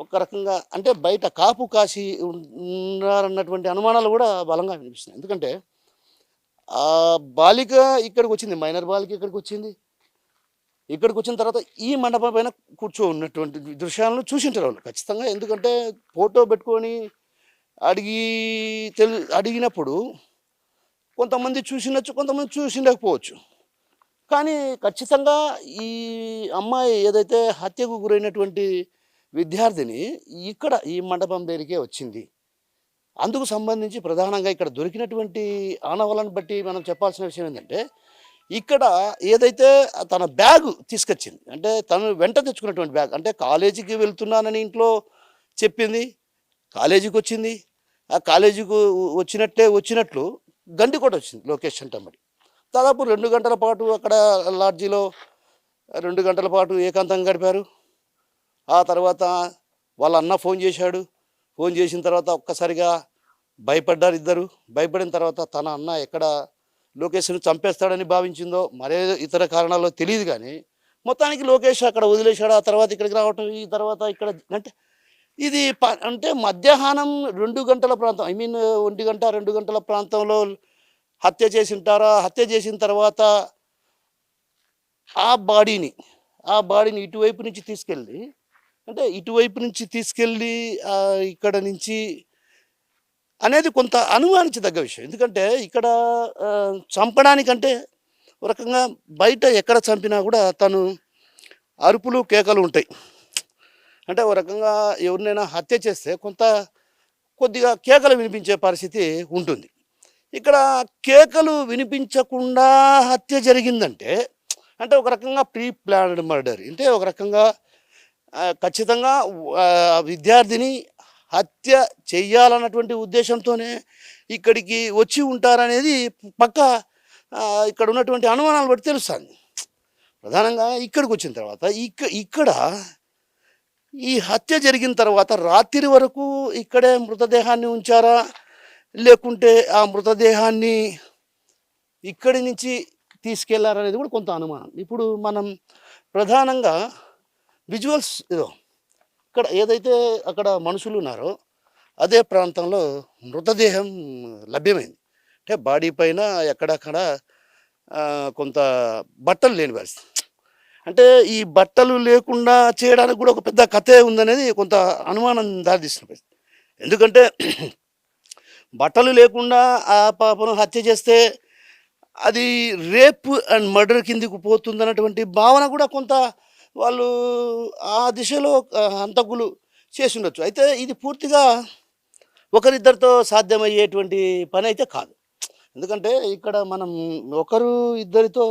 ఒక రకంగా అంటే బయట కాపు కాసి ఉన్నారన్నటువంటి అనుమానాలు కూడా బలంగా వినిపిస్తున్నాయి. ఎందుకంటే బాలిక ఇక్కడికి వచ్చింది, మైనర్ బాలిక ఇక్కడికి వచ్చింది. ఇక్కడికి వచ్చిన తర్వాత ఈ మండపం పైన ఉన్నటువంటి దృశ్యాలను చూసింటారు వాళ్ళు ఖచ్చితంగా. ఎందుకంటే ఫోటో పెట్టుకొని అడిగినప్పుడు కొంతమంది చూసిండొచ్చు, కొంతమంది చూసిండకపోవచ్చు. కానీ ఖచ్చితంగా ఈ అమ్మాయి ఏదైతే హత్యకు గురైనటువంటి విద్యార్థిని ఇక్కడ ఈ మండపం దగ్గరికే వచ్చింది. అందుకు సంబంధించి ప్రధానంగా ఇక్కడ దొరికినటువంటి ఆనవాళ్ళను బట్టి మనం చెప్పాల్సిన విషయం ఏంటంటే ఇక్కడ ఏదైతే తన బ్యాగు తీసుకొచ్చింది అంటే తను వెంట తెచ్చుకున్నటువంటి బ్యాగ్ అంటే కాలేజీకి వెళ్తున్నానని ఇంట్లో చెప్పింది. కాలేజీకి వచ్చింది. ఆ కాలేజీకి వచ్చినట్లు గండికోట వచ్చింది లొకేషన్ టమ్మడి. దాదాపు 2 గంటల పాటు అక్కడ లాడ్జీలో 2 గంటల పాటు ఏకాంతంగా గడిపారు. ఆ తర్వాత వాళ్ళ అన్న ఫోన్ చేశాడు. ఫోన్ చేసిన తర్వాత ఒక్కసారిగా భయపడ్డారు ఇద్దరు. భయపడిన తర్వాత తన అన్న ఎక్కడ లోకేష్ను చంపేస్తాడని భావించిందో మరే ఇతర కారణాల్లో తెలియదు. కానీ మొత్తానికి లోకేష్ అక్కడ వదిలేశాడు. ఆ తర్వాత ఇక్కడికి రావటం, ఈ తర్వాత ఇక్కడ అంటే ఇది అంటే మధ్యాహ్నం 2 గంటల ప్రాంతం 1 గంట 2 గంటల ప్రాంతంలో హత్య చేసి ఉంటారా? హత్య చేసిన తర్వాత ఆ బాడీని ఇటువైపు నుంచి తీసుకెళ్ళి ఇక్కడ నుంచి అనేది కొంత అనుమానించదగ్గ విషయం. ఎందుకంటే ఇక్కడ చంపడానికంటే ఒక రకంగా బయట ఎక్కడ చంపినా కూడా తను అరుపులు కేకలు ఉంటాయి. అంటే ఒక రకంగా ఎవరినైనా హత్య చేస్తే కొద్దిగా కేకలు వినిపించే పరిస్థితి ఉంటుంది. ఇక్కడ కేకలు వినిపించకుండా హత్య జరిగిందంటే అంటే ఒక రకంగా ప్రీ ప్లాన్డ్ మర్డర్. అంటే ఒక రకంగా ఖచ్చితంగా విద్యార్థిని హత్య చెయ్యాలన్నటువంటి ఉద్దేశంతోనే ఇక్కడికి వచ్చి ఉంటారనేది పక్కా ఇక్కడ ఉన్నటువంటి అనుమానాలు బట్టి తెలుస్తుంది. ప్రధానంగా ఇక్కడికి వచ్చిన తర్వాత ఇక్కడ ఈ హత్య జరిగిన తర్వాత రాత్రి వరకు ఇక్కడే మృతదేహాన్ని ఉంచారా, లేకుంటే ఆ మృతదేహాన్ని ఇక్కడి నుంచి తీసుకెళ్లారనేది కూడా కొంత అనుమానం. ఇప్పుడు మనం ప్రధానంగా విజువల్స్ ఇక్కడ ఏదైతే అక్కడ మనుషులు ఉన్నారో అదే ప్రాంతంలో మృతదేహం లభ్యమైంది. అంటే బాడీ పైన ఎక్కడక్కడ కొంత బట్టలు లేని పరిస్థితి. అంటే ఈ బట్టలు లేకుండా చేయడానికి కూడా ఒక పెద్ద కథే ఉందనేది కొంత అనుమానం దారితీస్తున్న పరిస్థితి. ఎందుకంటే బట్టలు లేకుండా ఆ పాపను హత్య చేస్తే అది రేప్ అండ్ మర్డర్ కిందికి పోతుందన్నటువంటి భావన కూడా కొంత వాళ్ళు ఆ దిశలో హంతకులు చేసి ఉండొచ్చు. అయితే ఇది పూర్తిగా ఒకరిద్దరితో సాధ్యమయ్యేటువంటి పని అయితే కాదు. ఎందుకంటే ఇక్కడ మనం ఒకరు ఇద్దరితో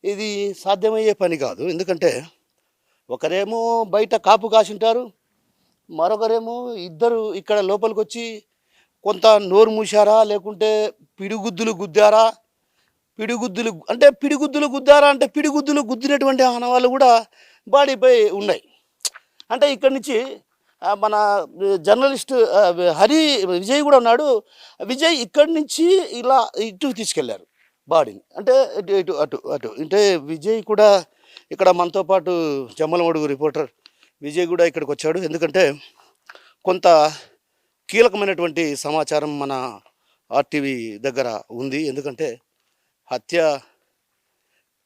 ఇది సాధ్యమయ్యే పని కాదు. ఎందుకంటే ఒకరేమో బయట కాపు కాసింటారు, మరొకరేమో ఇద్దరు ఇక్కడ లోపలికి వచ్చి కొంత నోరు మూశారా, లేకుంటే పిడిగుద్దులు గుద్దారా, పిడిగుద్దులు అంటే పిడిగుద్దులు గుద్దారా అంటే పిడిగుద్దులు గుద్దినటువంటి ఆనవాళ్ళు కూడా బాడీపై ఉన్నాయి. అంటే ఇక్కడి నుంచి మన జర్నలిస్ట్ విజయ్ కూడా ఉన్నాడు. విజయ్ ఇక్కడి నుంచి ఇలా ఇటు తీసుకెళ్లారు బాడీని, అంటే ఇటు ఇటు అటు అటు అంటే విజయ్ కూడా ఇక్కడ మనతో పాటు జమ్మలమడుగు రిపోర్టర్ విజయ్ కూడా ఇక్కడికి వచ్చాడు. ఎందుకంటే కొంత కీలకమైనటువంటి సమాచారం మన ఆర్టీవీ దగ్గర ఉంది. ఎందుకంటే హత్య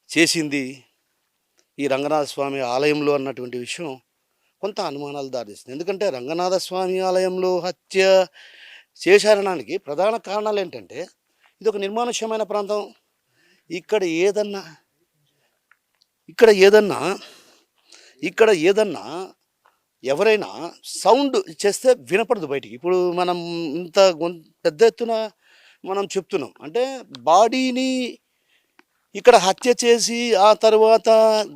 చేసింది ఈ రంగనాథ స్వామి ఆలయంలో అన్నటువంటి విషయం కొంత అనుమానాలు దారిస్తుంది. ఎందుకంటే రంగనాథ స్వామి ఆలయంలో హత్య చేశారనడానికి ప్రధాన కారణాలు ఏంటంటే ఇది ఒక నిర్మానుష్యమైన ప్రాంతం. ఇక్కడ ఏదన్నా ఇక్కడ ఏదన్నా ఇక్కడ ఏదన్నా ఎవరైనా సౌండ్ చేస్తే వినపడదు బయటికి. ఇప్పుడు మనం ఇంత పెద్ద ఎత్తున మనం చెప్తున్నాం అంటే బాడీని ఇక్కడ హత్య చేసి ఆ తర్వాత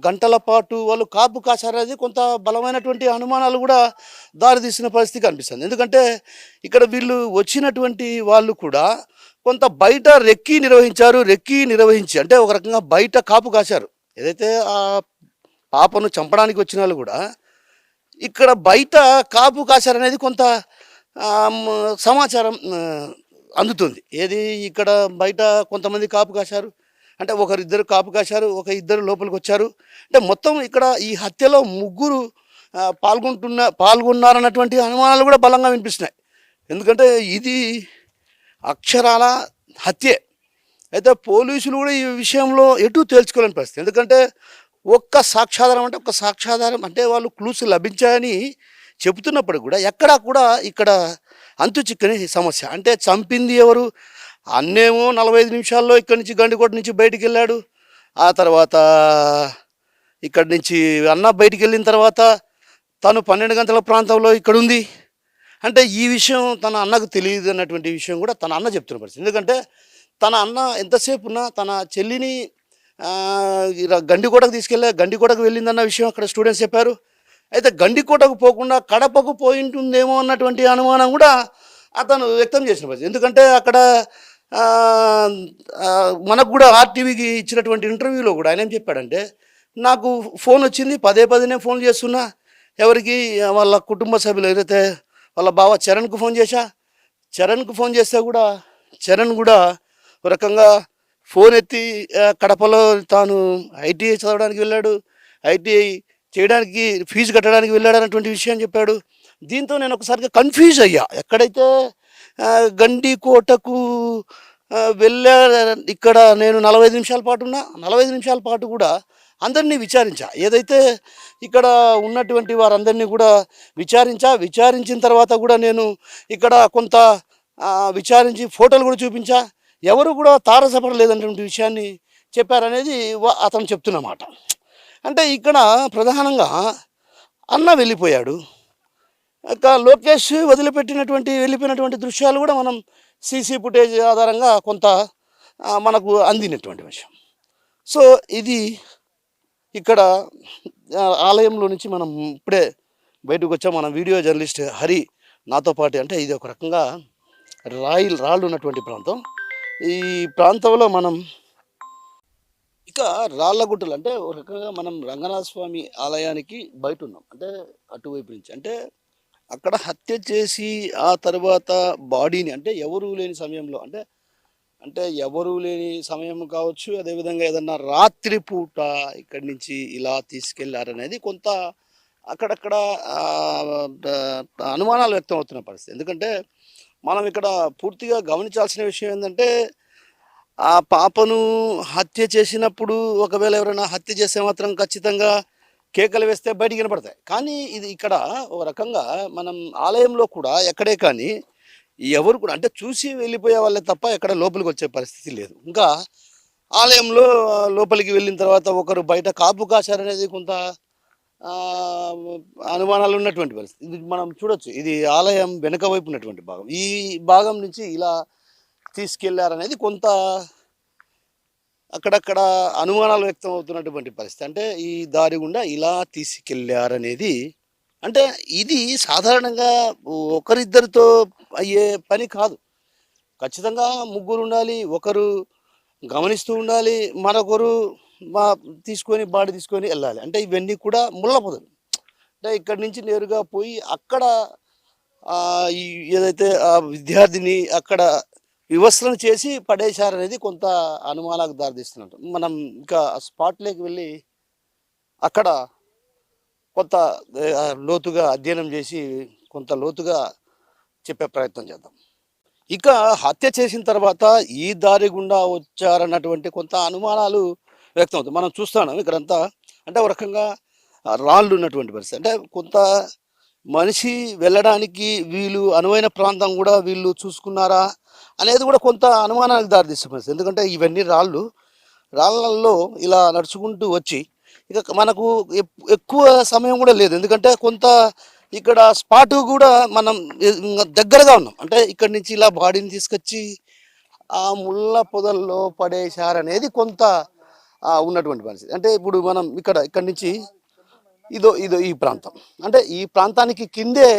గంటల పాటు వాళ్ళు కాపు కాశారనేది కొంత బలమైనటువంటి అనుమానాలు కూడా దారితీసిన పరిస్థితి కనిపిస్తుంది. ఎందుకంటే ఇక్కడ వీళ్ళు వచ్చినటువంటి వాళ్ళు కూడా కొంత బయట రెక్కి నిర్వహించి అంటే ఒక రకంగా బయట కాపు కాశారు. ఏదైతే ఆ పాపను చంపడానికి వచ్చిన వాళ్ళు కూడా ఇక్కడ బయట కాపు కాశారనేది కొంత సమాచారం అందుతుంది. ఏది ఇక్కడ బయట కొంతమంది కాపు కాశారు అంటే ఒకరిద్దరు కాపు కాశారు, ఇద్దరు లోపలికి వచ్చారు. అంటే మొత్తం ఇక్కడ ఈ హత్యలో ముగ్గురు పాల్గొన్నారన్నటువంటి అనుమానాలు కూడా బలంగా వినిపిస్తున్నాయి. ఎందుకంటే ఇది అక్షరాల హత్యే. అయితే పోలీసులు కూడా ఈ విషయంలో ఎటు తేల్చుకోలేని పరిస్థితి. ఎందుకంటే ఒక్క సాక్ష్యాధారం అంటే వాళ్ళు క్లూస్ లభించాయని చెబుతున్నప్పుడు కూడా ఎక్కడా కూడా ఇక్కడ అంతు చిక్కని సమస్య. అంటే చంపింది ఎవరు? అన్నేమో 45 నిమిషాల్లో ఇక్కడి నుంచి గండికోట నుంచి బయటికి వెళ్ళాడు. ఆ తర్వాత ఇక్కడి నుంచి అన్న బయటికి వెళ్ళిన తర్వాత తను 12 గంటల ప్రాంతంలో ఇక్కడ ఉంది. అంటే ఈ విషయం తన అన్నకు తెలియదు అన్నటువంటి విషయం కూడా తన అన్న చెప్తున్న పరిస్థితి. ఎందుకంటే తన అన్న ఎంతసేపు ఉన్నా తన చెల్లిని గండికోటకు వెళ్ళిందన్న విషయం అక్కడ స్టూడెంట్స్ చెప్పారు. అయితే గండికోటకు పోకుండా కడపకు పోయి ఉంటుందేమో అన్నటువంటి అనుమానం కూడా అతను వ్యక్తం చేసిన పరిస్థితి. ఎందుకంటే అక్కడ మనకు కూడా ఆర్టీవీకి ఇచ్చినటువంటి ఇంటర్వ్యూలో కూడా ఆయన ఏం చెప్పాడంటే, నాకు ఫోన్ వచ్చింది, పదే నేను ఫోన్ చేస్తున్నా. ఎవరికి? వాళ్ళ కుటుంబ సభ్యులు ఏదైతే వాళ్ళ బావ చరణ్కు ఫోన్ చేస్తే కూడా చరణ్ కూడా ఒక రకంగా ఫోన్ ఎత్తి కడపలో తాను ఐటీఐ చదవడానికి వెళ్ళాడు, ఐటీఐ చేయడానికి ఫీజు కట్టడానికి వెళ్ళాడు అన్నటువంటి విషయం చెప్పాడు. దీంతో నేను ఒకసారిగా కన్ఫ్యూజ్ అయ్యా. ఎక్కడైతే గండికోటకు వెళ్ళా ఇక్కడ నేను 45 నిమిషాల పాటు ఉన్నా. 45 నిమిషాల పాటు కూడా అందరినీ విచారించా. ఏదైతే ఇక్కడ ఉన్నటువంటి వారందరినీ కూడా విచారించిన తర్వాత కూడా నేను ఇక్కడ కొంత విచారించి ఫోటోలు కూడా చూపించా. ఎవరు కూడా తారసపడలేదన్నటువంటి విషయాన్ని చెప్పారనేది అతను చెప్తున్నమాట. అంటే ఇక్కడ ప్రధానంగా అన్న వెళ్ళిపోయాడు. లోకేష్ వెళ్ళిపోయినటువంటి దృశ్యాలు కూడా మనం సీసీ ఫుటేజ్ ఆధారంగా కొంత మనకు అందినటువంటి విషయం. సో ఇది ఇక్కడ ఆలయంలో నుంచి మనం ఇప్పుడే బయటకు వచ్చాం. మన వీడియో జర్నలిస్ట్ హరి నాతో పాటు. అంటే ఇది ఒక రకంగా రాళ్ళు ఉన్నటువంటి ప్రాంతం. ఈ ప్రాంతంలో మనం ఇక రాళ్ళగుట్టలు అంటే ఒక రకంగా మనం రంగనాథ స్వామి ఆలయానికి బయట ఉన్నాం. అంటే అటువైపు నుంచి అంటే అక్కడ హత్య చేసి ఆ తర్వాత బాడీని అంటే ఎవరూ లేని సమయంలో అంటే ఎవరూ లేని సమయం కావచ్చు, అదేవిధంగా ఏదన్నా రాత్రిపూట ఇక్కడి నుంచి ఇలా తీసుకెళ్లారనేది కొంత అక్కడక్కడ అనుమానాలు వ్యక్తం అవుతున్న పరిస్థితి. ఎందుకంటే మనం ఇక్కడ పూర్తిగా గమనించాల్సిన విషయం ఏంటంటే ఆ పాపను హత్య చేసినప్పుడు ఒకవేళ ఎవరైనా హత్య చేస్తే మాత్రం ఖచ్చితంగా కేకలు వేస్తే బయటికి వినపడతాయి. కానీ ఇది ఇక్కడ ఒక రకంగా మనం ఆలయంలో కూడా ఎక్కడే కానీ ఎవరు కూడా అంటే చూసి వెళ్ళిపోయే వాళ్ళే తప్ప ఎక్కడ లోపలికి వచ్చే పరిస్థితి లేదు. ఇంకా ఆలయంలో లోపలికి వెళ్ళిన తర్వాత ఒకరు బయట కాపు కాశారనేది కొంత అనుమానాలు ఉన్నటువంటి పరిస్థితి. ఇది మనం చూడొచ్చు. ఇది ఆలయం వెనుక వైపు ఉన్నటువంటి భాగం. ఈ భాగం నుంచి ఇలా తీసుకెళ్లారనేది కొంత అక్కడక్కడ అనుమానాలు వ్యక్తం అవుతున్నటువంటి పరిస్థితి. అంటే ఈ దారి గుండా ఇలా తీసుకెళ్లారనేది అంటే ఇది సాధారణంగా ఒకరిద్దరితో అయ్యే పని కాదు. ఖచ్చితంగా ముగ్గురు ఉండాలి. ఒకరు గమనిస్తూ ఉండాలి. మరొకరు మా తీసుకొని బాడీ తీసుకొని వెళ్ళాలి. అంటే ఇవన్నీ కూడా ముళ్ళ పొదలు. అంటే ఇక్కడి నుంచి నేరుగా పోయి అక్కడ ఈ ఏదైతే ఆ విద్యార్థిని అక్కడ వివస్త్రను చేసి పడేశారనేది కొంత అనుమానాలకు దారితీస్తున్నట్టు. మనం ఇంకా స్పాట్‌లోకి వెళ్ళి అక్కడ కొంత లోతుగా అధ్యయనం చేసి కొంత లోతుగా చెప్పే ప్రయత్నం చేద్దాం. ఇక హత్య చేసిన తర్వాత ఈ దారి గుండా వచ్చారన్నటువంటి కొంత అనుమానాలు వ్యక్తమవుతాయి. మనం చూస్తున్నాం ఇక్కడంతా అంటే ఒక రకంగా రాళ్ళు ఉన్నటువంటి పరిస్థితి. అంటే కొంత మనిషి వెళ్ళడానికి వీలు అనువైన ప్రాంతం కూడా వీళ్ళు చూసుకున్నారా అనేది కూడా కొంత అనుమానానికి దారితీస్తుంది పరిస్థితి. ఎందుకంటే ఇవన్నీ రాళ్ళు. రాళ్ళల్లో ఇలా నడుచుకుంటూ వచ్చి ఇక మనకు ఎక్కువ సమయం కూడా లేదు. ఎందుకంటే కొంత ఇక్కడ స్పాటు కూడా మనం దగ్గరగా ఉన్నాం. అంటే ఇక్కడి నుంచి ఇలా బాడీని తీసుకొచ్చి ఆ ముళ్ళ పొదల్లో పడేశారనేది కొంత ఉన్నటువంటి పరిస్థితి. అంటే ఇప్పుడు మనం ఇక్కడి నుంచి ఇదో ఇదో ఈ ప్రాంతం. అంటే ఈ ప్రాంతానికి కిందే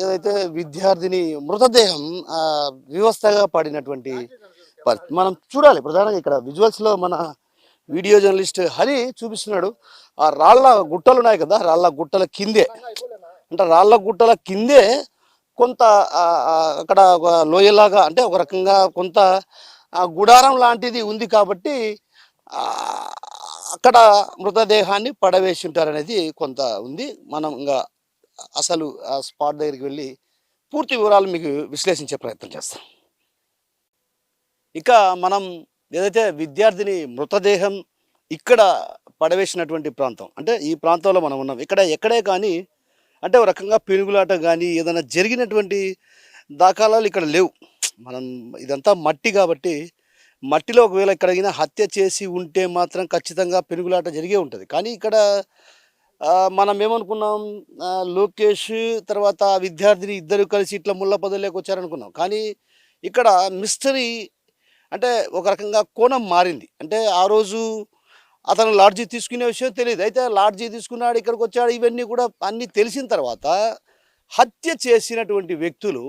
ఏదైతే విద్యార్థిని మృతదేహం వ్యవస్థగా పడినటువంటి మనం చూడాలి. ప్రధానంగా ఇక్కడ విజువల్స్లో మన వీడియో జర్నలిస్ట్ హరి చూపిస్తున్నాడు. ఆ రాళ్ళ గుట్టలు ఉన్నాయి కదా, రాళ్ళ గుట్టల కిందే అంటే రాళ్ళ గుట్టల కిందే కొంత అక్కడ ఒక లోయలాగా అంటే ఒక రకంగా కొంత గుడారం లాంటిది ఉంది కాబట్టి అక్కడ మృతదేహాన్ని పడవేసి ఉంటారనేది కొంత ఉంది. మనం ఇంకా అసలు ఆ స్పాట్ దగ్గరికి వెళ్ళి పూర్తి వివరాలు మీకు విశ్లేషించే ప్రయత్నం చేస్తాం. ఇక మనం ఏదైతే విద్యార్థిని మృతదేహం ఇక్కడ పడవేసినటువంటి ప్రాంతం అంటే ఈ ప్రాంతంలో మనం ఉన్నాం. ఇక్కడ ఎక్కడే కానీ అంటే ఒక రకంగా పెనుగులాట కానీ ఏదైనా జరిగినటువంటి దాఖలాలు ఇక్కడ లేవు. మనం ఇదంతా మట్టి కాబట్టి మట్టిలో ఒకవేళ ఎక్కడైనా హత్య చేసి ఉంటే మాత్రం ఖచ్చితంగా పెనుగులాట జరిగే ఉంటుంది. కానీ ఇక్కడ మనం ఏమనుకున్నాం, లోకేష్ తర్వాత విద్యార్థిని ఇద్దరు కలిసి ఇట్లా ముళ్ళ పొదల్లోకి వచ్చారనుకున్నాం. కానీ ఇక్కడ మిస్టరీ అంటే ఒక రకంగా కోణం మారింది. అంటే ఆ రోజు అతను లాడ్జీ తీసుకునే విషయం తెలియదు. అయితే లాడ్జీ తీసుకున్నాడు, ఇక్కడికి వచ్చాడు, ఇవన్నీ కూడా అన్నీ తెలిసిన తర్వాత హత్య చేసినటువంటి వ్యక్తులు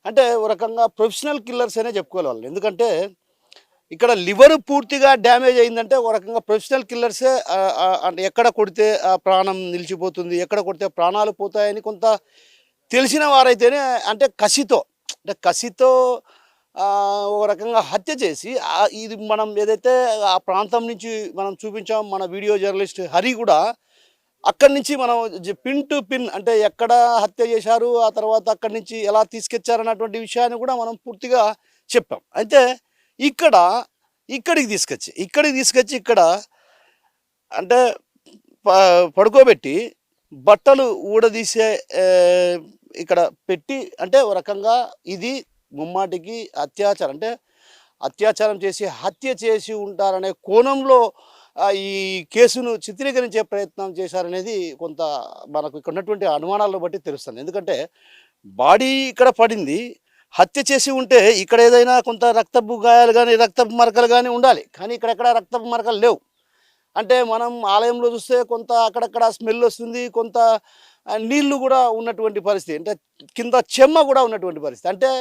అంటే ఒక రకంగా ప్రొఫెషనల్ కిల్లర్స్ అనే చెప్పుకోవాలి వాళ్ళు. ఎందుకంటే ఇక్కడ లివర్ పూర్తిగా డ్యామేజ్ అయిందంటే ఒక రకంగా ప్రొఫెషనల్ కిల్లర్సే అంటే ఎక్కడ కొడితే ప్రాణం నిలిచిపోతుంది, ఎక్కడ కొడితే ప్రాణాలు పోతాయని కొంత తెలిసిన వారైతేనే అంటే కసితో ఒక రకంగా హత్య చేసి ఇది మనం ఏదైతే ఆ ప్రాంతం నుంచి మనం చూపించాం మన వీడియో జర్నలిస్ట్ హరి కూడా అక్కడి నుంచి మనం పిన్ టు పిన్ అంటే ఎక్కడ హత్య చేశారు ఆ తర్వాత అక్కడి నుంచి ఎలా తీసుకొచ్చారన్నటువంటి విషయాన్ని కూడా మనం పూర్తిగా చెప్పాం. అయితే ఇక్కడికి తీసుకొచ్చి ఇక్కడ అంటే పడుకోబెట్టి బట్టలు ఊడదీసే ఇక్కడ పెట్టి అంటే ఒక రకంగా ఇది ముమ్మాటికి అత్యాచారం అంటే అత్యాచారం చేసి హత్య చేసి ఉంటారనే కోణంలో ఈ కేసును చిత్రీకరించే ప్రయత్నం చేశారనేది కొంత మనకు ఇక్కడ ఉన్నటువంటి అనుమానాలను బట్టి తెలుస్తుంది. ఎందుకంటే బాడీ ఇక్కడ పడింది, హత్య చేసి ఉంటే ఇక్కడ ఏదైనా కొంత రక్తపు గాయాలు కానీ రక్తపు మరకలు కానీ ఉండాలి. కానీ ఇక్కడెక్కడ రక్తపు మరకలు లేవు. అంటే మనం ఆలయంలో చూస్తే కొంత అక్కడక్కడ స్మెల్ వస్తుంది, కొంత నీళ్లు కూడా ఉన్నటువంటి పరిస్థితి, అంటే కింద చెమ్మ కూడా ఉన్నటువంటి పరిస్థితి. అంటే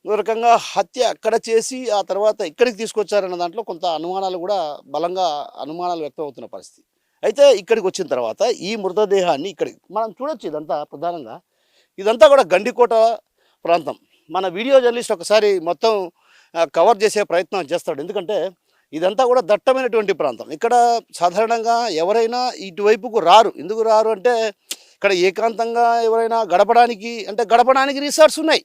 ఒక రకంగా హత్య అక్కడ చేసి ఆ తర్వాత ఇక్కడికి తీసుకొచ్చారన్న దాంట్లో కొంత అనుమానాలు కూడా బలంగా అనుమానాలు వ్యక్తమవుతున్న పరిస్థితి. అయితే ఇక్కడికి వచ్చిన తర్వాత ఈ మృతదేహాన్ని ఇక్కడికి మనం చూడొచ్చు. ఇదంతా ప్రధానంగా ఇదంతా కూడా గండికోట ప్రాంతం. మన వీడియో జర్నలిస్ట్ ఒకసారి మొత్తం కవర్ చేసే ప్రయత్నం చేస్తాడు. ఎందుకంటే ఇదంతా కూడా దట్టమైనటువంటి ప్రాంతం. ఇక్కడ సాధారణంగా ఎవరైనా ఇటువైపుకు రారు. ఎందుకు రారు అంటే ఇక్కడ ఏకాంతంగా ఎవరైనా గడపడానికి రిసార్ట్స్ ఉన్నాయి.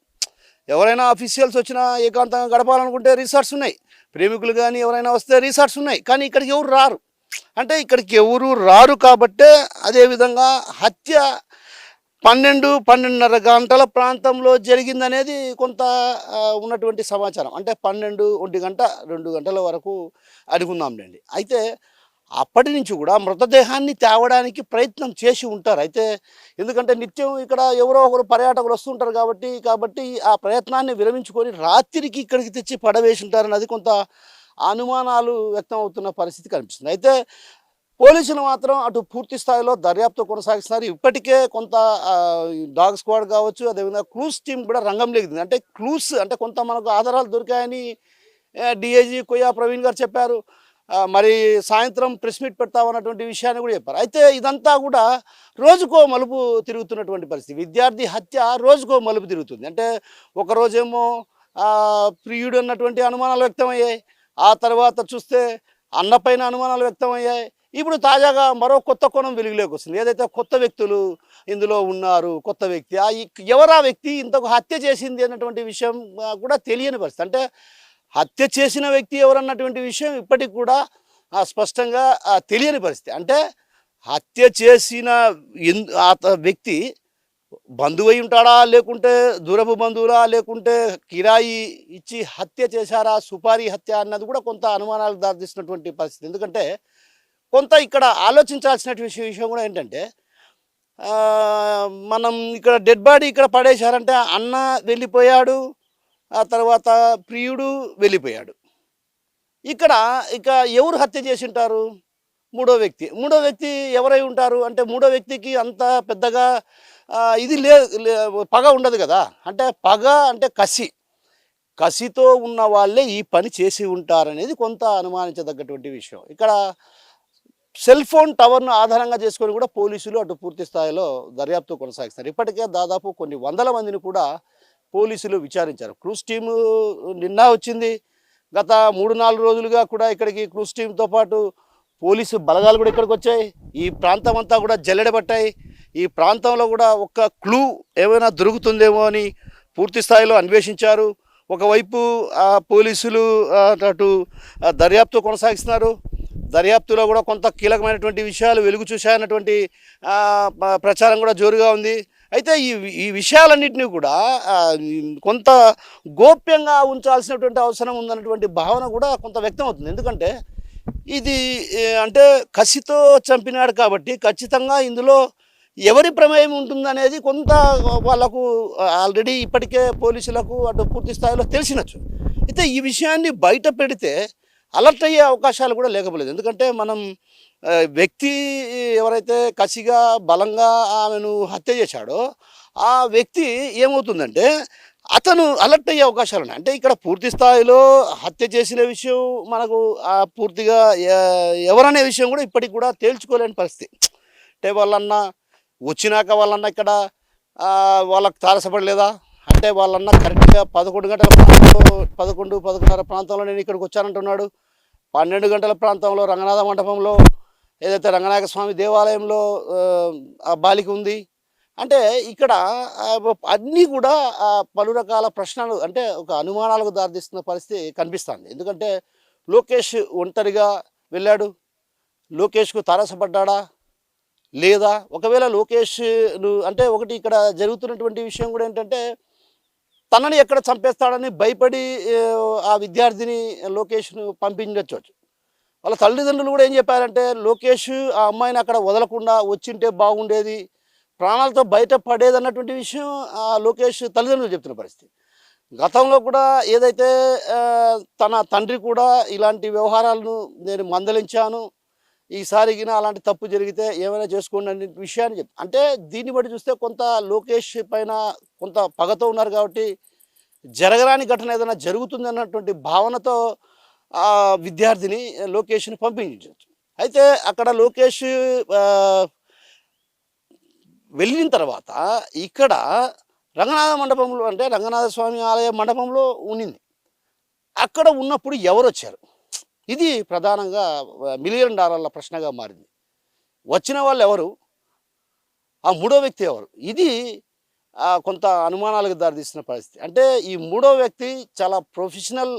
ఎవరైనా అఫీషియల్స్ వచ్చినా ఏకాంతంగా గడపాలనుకుంటే రిసార్ట్స్ ఉన్నాయి. ప్రేమికులు కానీ ఎవరైనా వస్తే రిసార్ట్స్ ఉన్నాయి. కానీ ఇక్కడికి ఎవరు రారు కాబట్టే అదేవిధంగా హత్య 12-12:30 గంటల ప్రాంతంలో జరిగిందనేది కొంత ఉన్నటువంటి సమాచారం. అంటే 12, 1 గంట 2 గంటల వరకు అనుకుందాంలేండి. అయితే అప్పటి నుంచి కూడా మృతదేహాన్ని తేవడానికి ప్రయత్నం చేసి ఉంటారు. అయితే ఎందుకంటే నిత్యం ఇక్కడ ఎవరో ఒకరు పర్యాటకులు వస్తుంటారు కాబట్టి ఆ ప్రయత్నాన్ని విరమించుకొని రాత్రికి ఇక్కడికి తెచ్చి పడవేసి ఉంటారన్నది కొంత అనుమానాలు వ్యక్తం అవుతున్న పరిస్థితి కనిపిస్తుంది. అయితే పోలీసులు మాత్రం అటు పూర్తి స్థాయిలో దర్యాప్తు కొనసాగిస్తున్నారు. ఇప్పటికే కొంత డాగ్ స్క్వాడ్ కావచ్చు, అదేవిధంగా క్లూస్ టీం కూడా రంగంలోకి దిగింది. అంటే క్లూస్ అంటే కొంత మనకు ఆధారాలు దొరికాయని డిఐజీ కొయ్యా ప్రవీణ్ గారు చెప్పారు. మరి సాయంత్రం ప్రెస్ మీట్ పెడతామన్నటువంటి విషయాన్ని కూడా చెప్పారు. అయితే ఇదంతా కూడా రోజుకో మలుపు తిరుగుతున్నటువంటి పరిస్థితి. విద్యార్థి హత్య రోజుకో మలుపు తిరుగుతుంది. అంటే ఒకరోజేమో ప్రియుడు అన్నటువంటి అనుమానాలు వ్యక్తమయ్యాయి. ఆ తర్వాత చూస్తే అన్నపైన అనుమానాలు వ్యక్తమయ్యాయి. ఇప్పుడు తాజాగా మరో కొత్త కోణం వెలుగులోకి వస్తుంది. ఏదైతే కొత్త వ్యక్తులు ఇందులో ఉన్నారు, కొత్త వ్యక్తి ఎవరా వ్యక్తి ఇంతకు హత్య చేసింది అన్నటువంటి విషయం కూడా తెలియని పరిస్థితి. అంటే హత్య చేసిన వ్యక్తి ఎవరన్నటువంటి విషయం ఇప్పటికి కూడా స్పష్టంగా తెలియని పరిస్థితి. అంటే హత్య చేసిన వ్యక్తి బంధువై ఉంటాడా, లేకుంటే దూరపు బంధువులా, లేకుంటే కిరాయి ఇచ్చి హత్య చేశారా, సుపారీ హత్య అన్నది కూడా కొంత అనుమానాలకు దారితీస్తున్నటువంటి పరిస్థితి. ఎందుకంటే కొంత ఇక్కడ ఆలోచించాల్సిన విషయం కూడా ఏంటంటే, మనం ఇక్కడ డెడ్ బాడీ ఇక్కడ పడేశారంటే అన్న వెళ్ళిపోయాడు, ఆ తర్వాత ప్రియుడు వెళ్ళిపోయాడు. ఇక ఎవరు హత్య చేసి ఉంటారు? మూడో వ్యక్తి ఎవరై ఉంటారు అంటే, మూడో వ్యక్తికి అంత పెద్దగా ఇది పగ ఉండదు కదా. అంటే పగ అంటే కసితో ఉన్న వాళ్ళే ఈ పని చేసి ఉంటారనేది కొంత అనుమానించదగ్గటువంటి విషయం. ఇక్కడ సెల్ ఫోన్ టవర్ను ఆధారంగా చేసుకొని కూడా పోలీసులు అటు పూర్తి స్థాయిలో దర్యాప్తు కొనసాగిస్తారు. ఇప్పటికే దాదాపు కొన్ని వందల మందిని కూడా పోలీసులు విచారించారు. క్రూజ్ టీము నిన్న వచ్చింది. గత 3-4 రోజులుగా కూడా ఇక్కడికి క్రూజ్ టీంతో పాటు పోలీసు బలగాలు కూడా ఇక్కడికి వచ్చాయి. ఈ ప్రాంతం అంతా కూడా జల్లెడబట్టాయి. ఈ ప్రాంతంలో కూడా ఒక్క క్లూ ఏమైనా దొరుకుతుందేమో అని పూర్తి స్థాయిలో అన్వేషించారు. ఒకవైపు పోలీసులు అటు దర్యాప్తు కొనసాగిస్తున్నారు. దర్యాప్తులో కూడా కొంత కీలకమైనటువంటి విషయాలు వెలుగు చూశాయన్నటువంటి ప్రచారం కూడా జోరుగా ఉంది. అయితే ఈ విషయాలన్నింటినీ కూడా కొంత గోప్యంగా ఉంచాల్సినటువంటి అవసరం ఉందన్నటువంటి భావన కూడా కొంత వ్యక్తం అవుతుంది. ఎందుకంటే ఇది అంటే కసితో చంపినాడు కాబట్టి ఖచ్చితంగా ఇందులో ఎవరి ప్రమేయం ఉంటుందనేది కొంత వాళ్ళకు ఆల్రెడీ ఇప్పటికే పోలీసులకు అటు పూర్తి స్థాయిలో తెలిసినచ్చు. అయితే ఈ విషయాన్ని బయట పెడితే అలర్ట్ అయ్యే అవకాశాలు కూడా లేకపోలేదు. ఎందుకంటే మనం వ్యక్తి ఎవరైతే కసిగా బలంగా ఆమెను హత్య చేశాడో ఆ వ్యక్తి ఏమవుతుందంటే అతను అలర్ట్ అయ్యే అవకాశాలు ఉన్నాయి. అంటే ఇక్కడ పూర్తి స్థాయిలో హత్య చేసిన విషయం మనకు పూర్తిగా ఎవరనే విషయం కూడా ఇప్పటికి కూడా తేల్చుకోలేని పరిస్థితి. అంటే వాళ్ళన్నా వచ్చినాక వాళ్ళన్నా ఇక్కడ వాళ్ళకు తారసపడలేదా అంటే వాళ్ళన్నా కరెక్ట్గా 11 గంటల ప్రాంతంలో 11-11:30 ప్రాంతంలో నేను ఇక్కడికి వచ్చానంటున్నాడు. 12 గంటల ప్రాంతంలో రంగనాథ మండపంలో ఏదైతే రంగనాయక స్వామి దేవాలయంలో ఆ బాలిక ఉంది. అంటే ఇక్కడ అన్నీ కూడా పలు రకాల ప్రశ్నలు అంటే ఒక అనుమానాలకు దారితీస్తున్న పరిస్థితి కనిపిస్తుంది. ఎందుకంటే లోకేష్ ఒంటరిగా వెళ్ళాడు, లోకేష్కు తారసపడ్డా లేదా, ఒకవేళ లోకేష్ అంటే ఒకటి ఇక్కడ జరుగుతున్నటువంటి విషయం కూడా ఏంటంటే తనని ఎక్కడ చంపేస్తాడని భయపడి ఆ విద్యార్థిని లోకేష్ను పంపించవచ్చు. వాళ్ళ తల్లిదండ్రులు కూడా ఏం చెప్పారంటే లోకేష్ ఆ అమ్మాయిని అక్కడ వదలకుండా వచ్చింటే బాగుండేది, ప్రాణాలతో బయట పడేది అన్నటువంటి విషయం లోకేష్ తల్లిదండ్రులు చెప్తున్న పరిస్థితి. గతంలో కూడా ఏదైతే తన తండ్రి కూడా ఇలాంటి వ్యవహారాలను నేను మందలించాను, ఈసారిగిన అలాంటి తప్పు జరిగితే ఏమైనా చేసుకోండి అనే విషయాన్ని చెప్తాను. అంటే దీన్ని బట్టి చూస్తే కొంత లోకేష్ పైన కొంత పగతో ఉన్నారు కాబట్టి జరగరాని ఘటన ఏదైనా జరుగుతుంది అన్నటువంటి భావనతో విద్యార్థిని లోకేష్ని పంపించవచ్చు. అయితే అక్కడ లోకేష్ వెళ్ళిన తర్వాత ఇక్కడ రంగనాథ మండపంలో అంటే రంగనాథ స్వామి ఆలయ మండపంలో ఉన్నింది. అక్కడ ఉన్నప్పుడు ఎవరు వచ్చారు? ఇది ప్రధానంగా $1 మిలియన్ ప్రశ్నగా మారింది. వచ్చిన వాళ్ళు ఎవరు? ఆ మూడో వ్యక్తి ఎవరు? ఇది కొంత అనుమానాలకు దారితీస్తున్న పరిస్థితి. అంటే ఈ మూడో వ్యక్తి చాలా ప్రొఫెషనల్,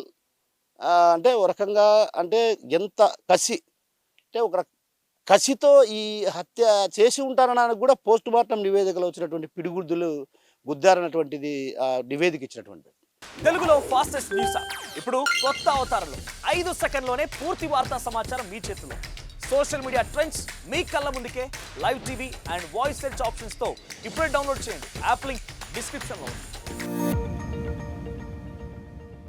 అంటే ఒక రకంగా అంటే ఎంత కసి అంటే ఒక కసితో ఈ హత్య చేసి ఉంటారనడానికి కూడా పోస్ట్ మార్టం నివేదికలో వచ్చినటువంటి పిడిగుద్దులు గుద్దారన్నటువంటిది నివేదిక ఇచ్చినటువంటి. తెలుగులో ఫాస్టెస్ట్ న్యూస్ ఇప్పుడు కొత్త అవతారంలో 5 సెకండ్లోనే పూర్తి వార్తా సమాచారం మీ చేతిలో. సోషల్ మీడియా ట్రెండ్స్ మీ కళ్ళ ముందుకే live TV and voice search ఆప్షన్స్తో ఇప్పుడే డౌన్లోడ్ చేయండి. యాప్ లింక్ డిస్క్రిప్షన్లో ఉంది.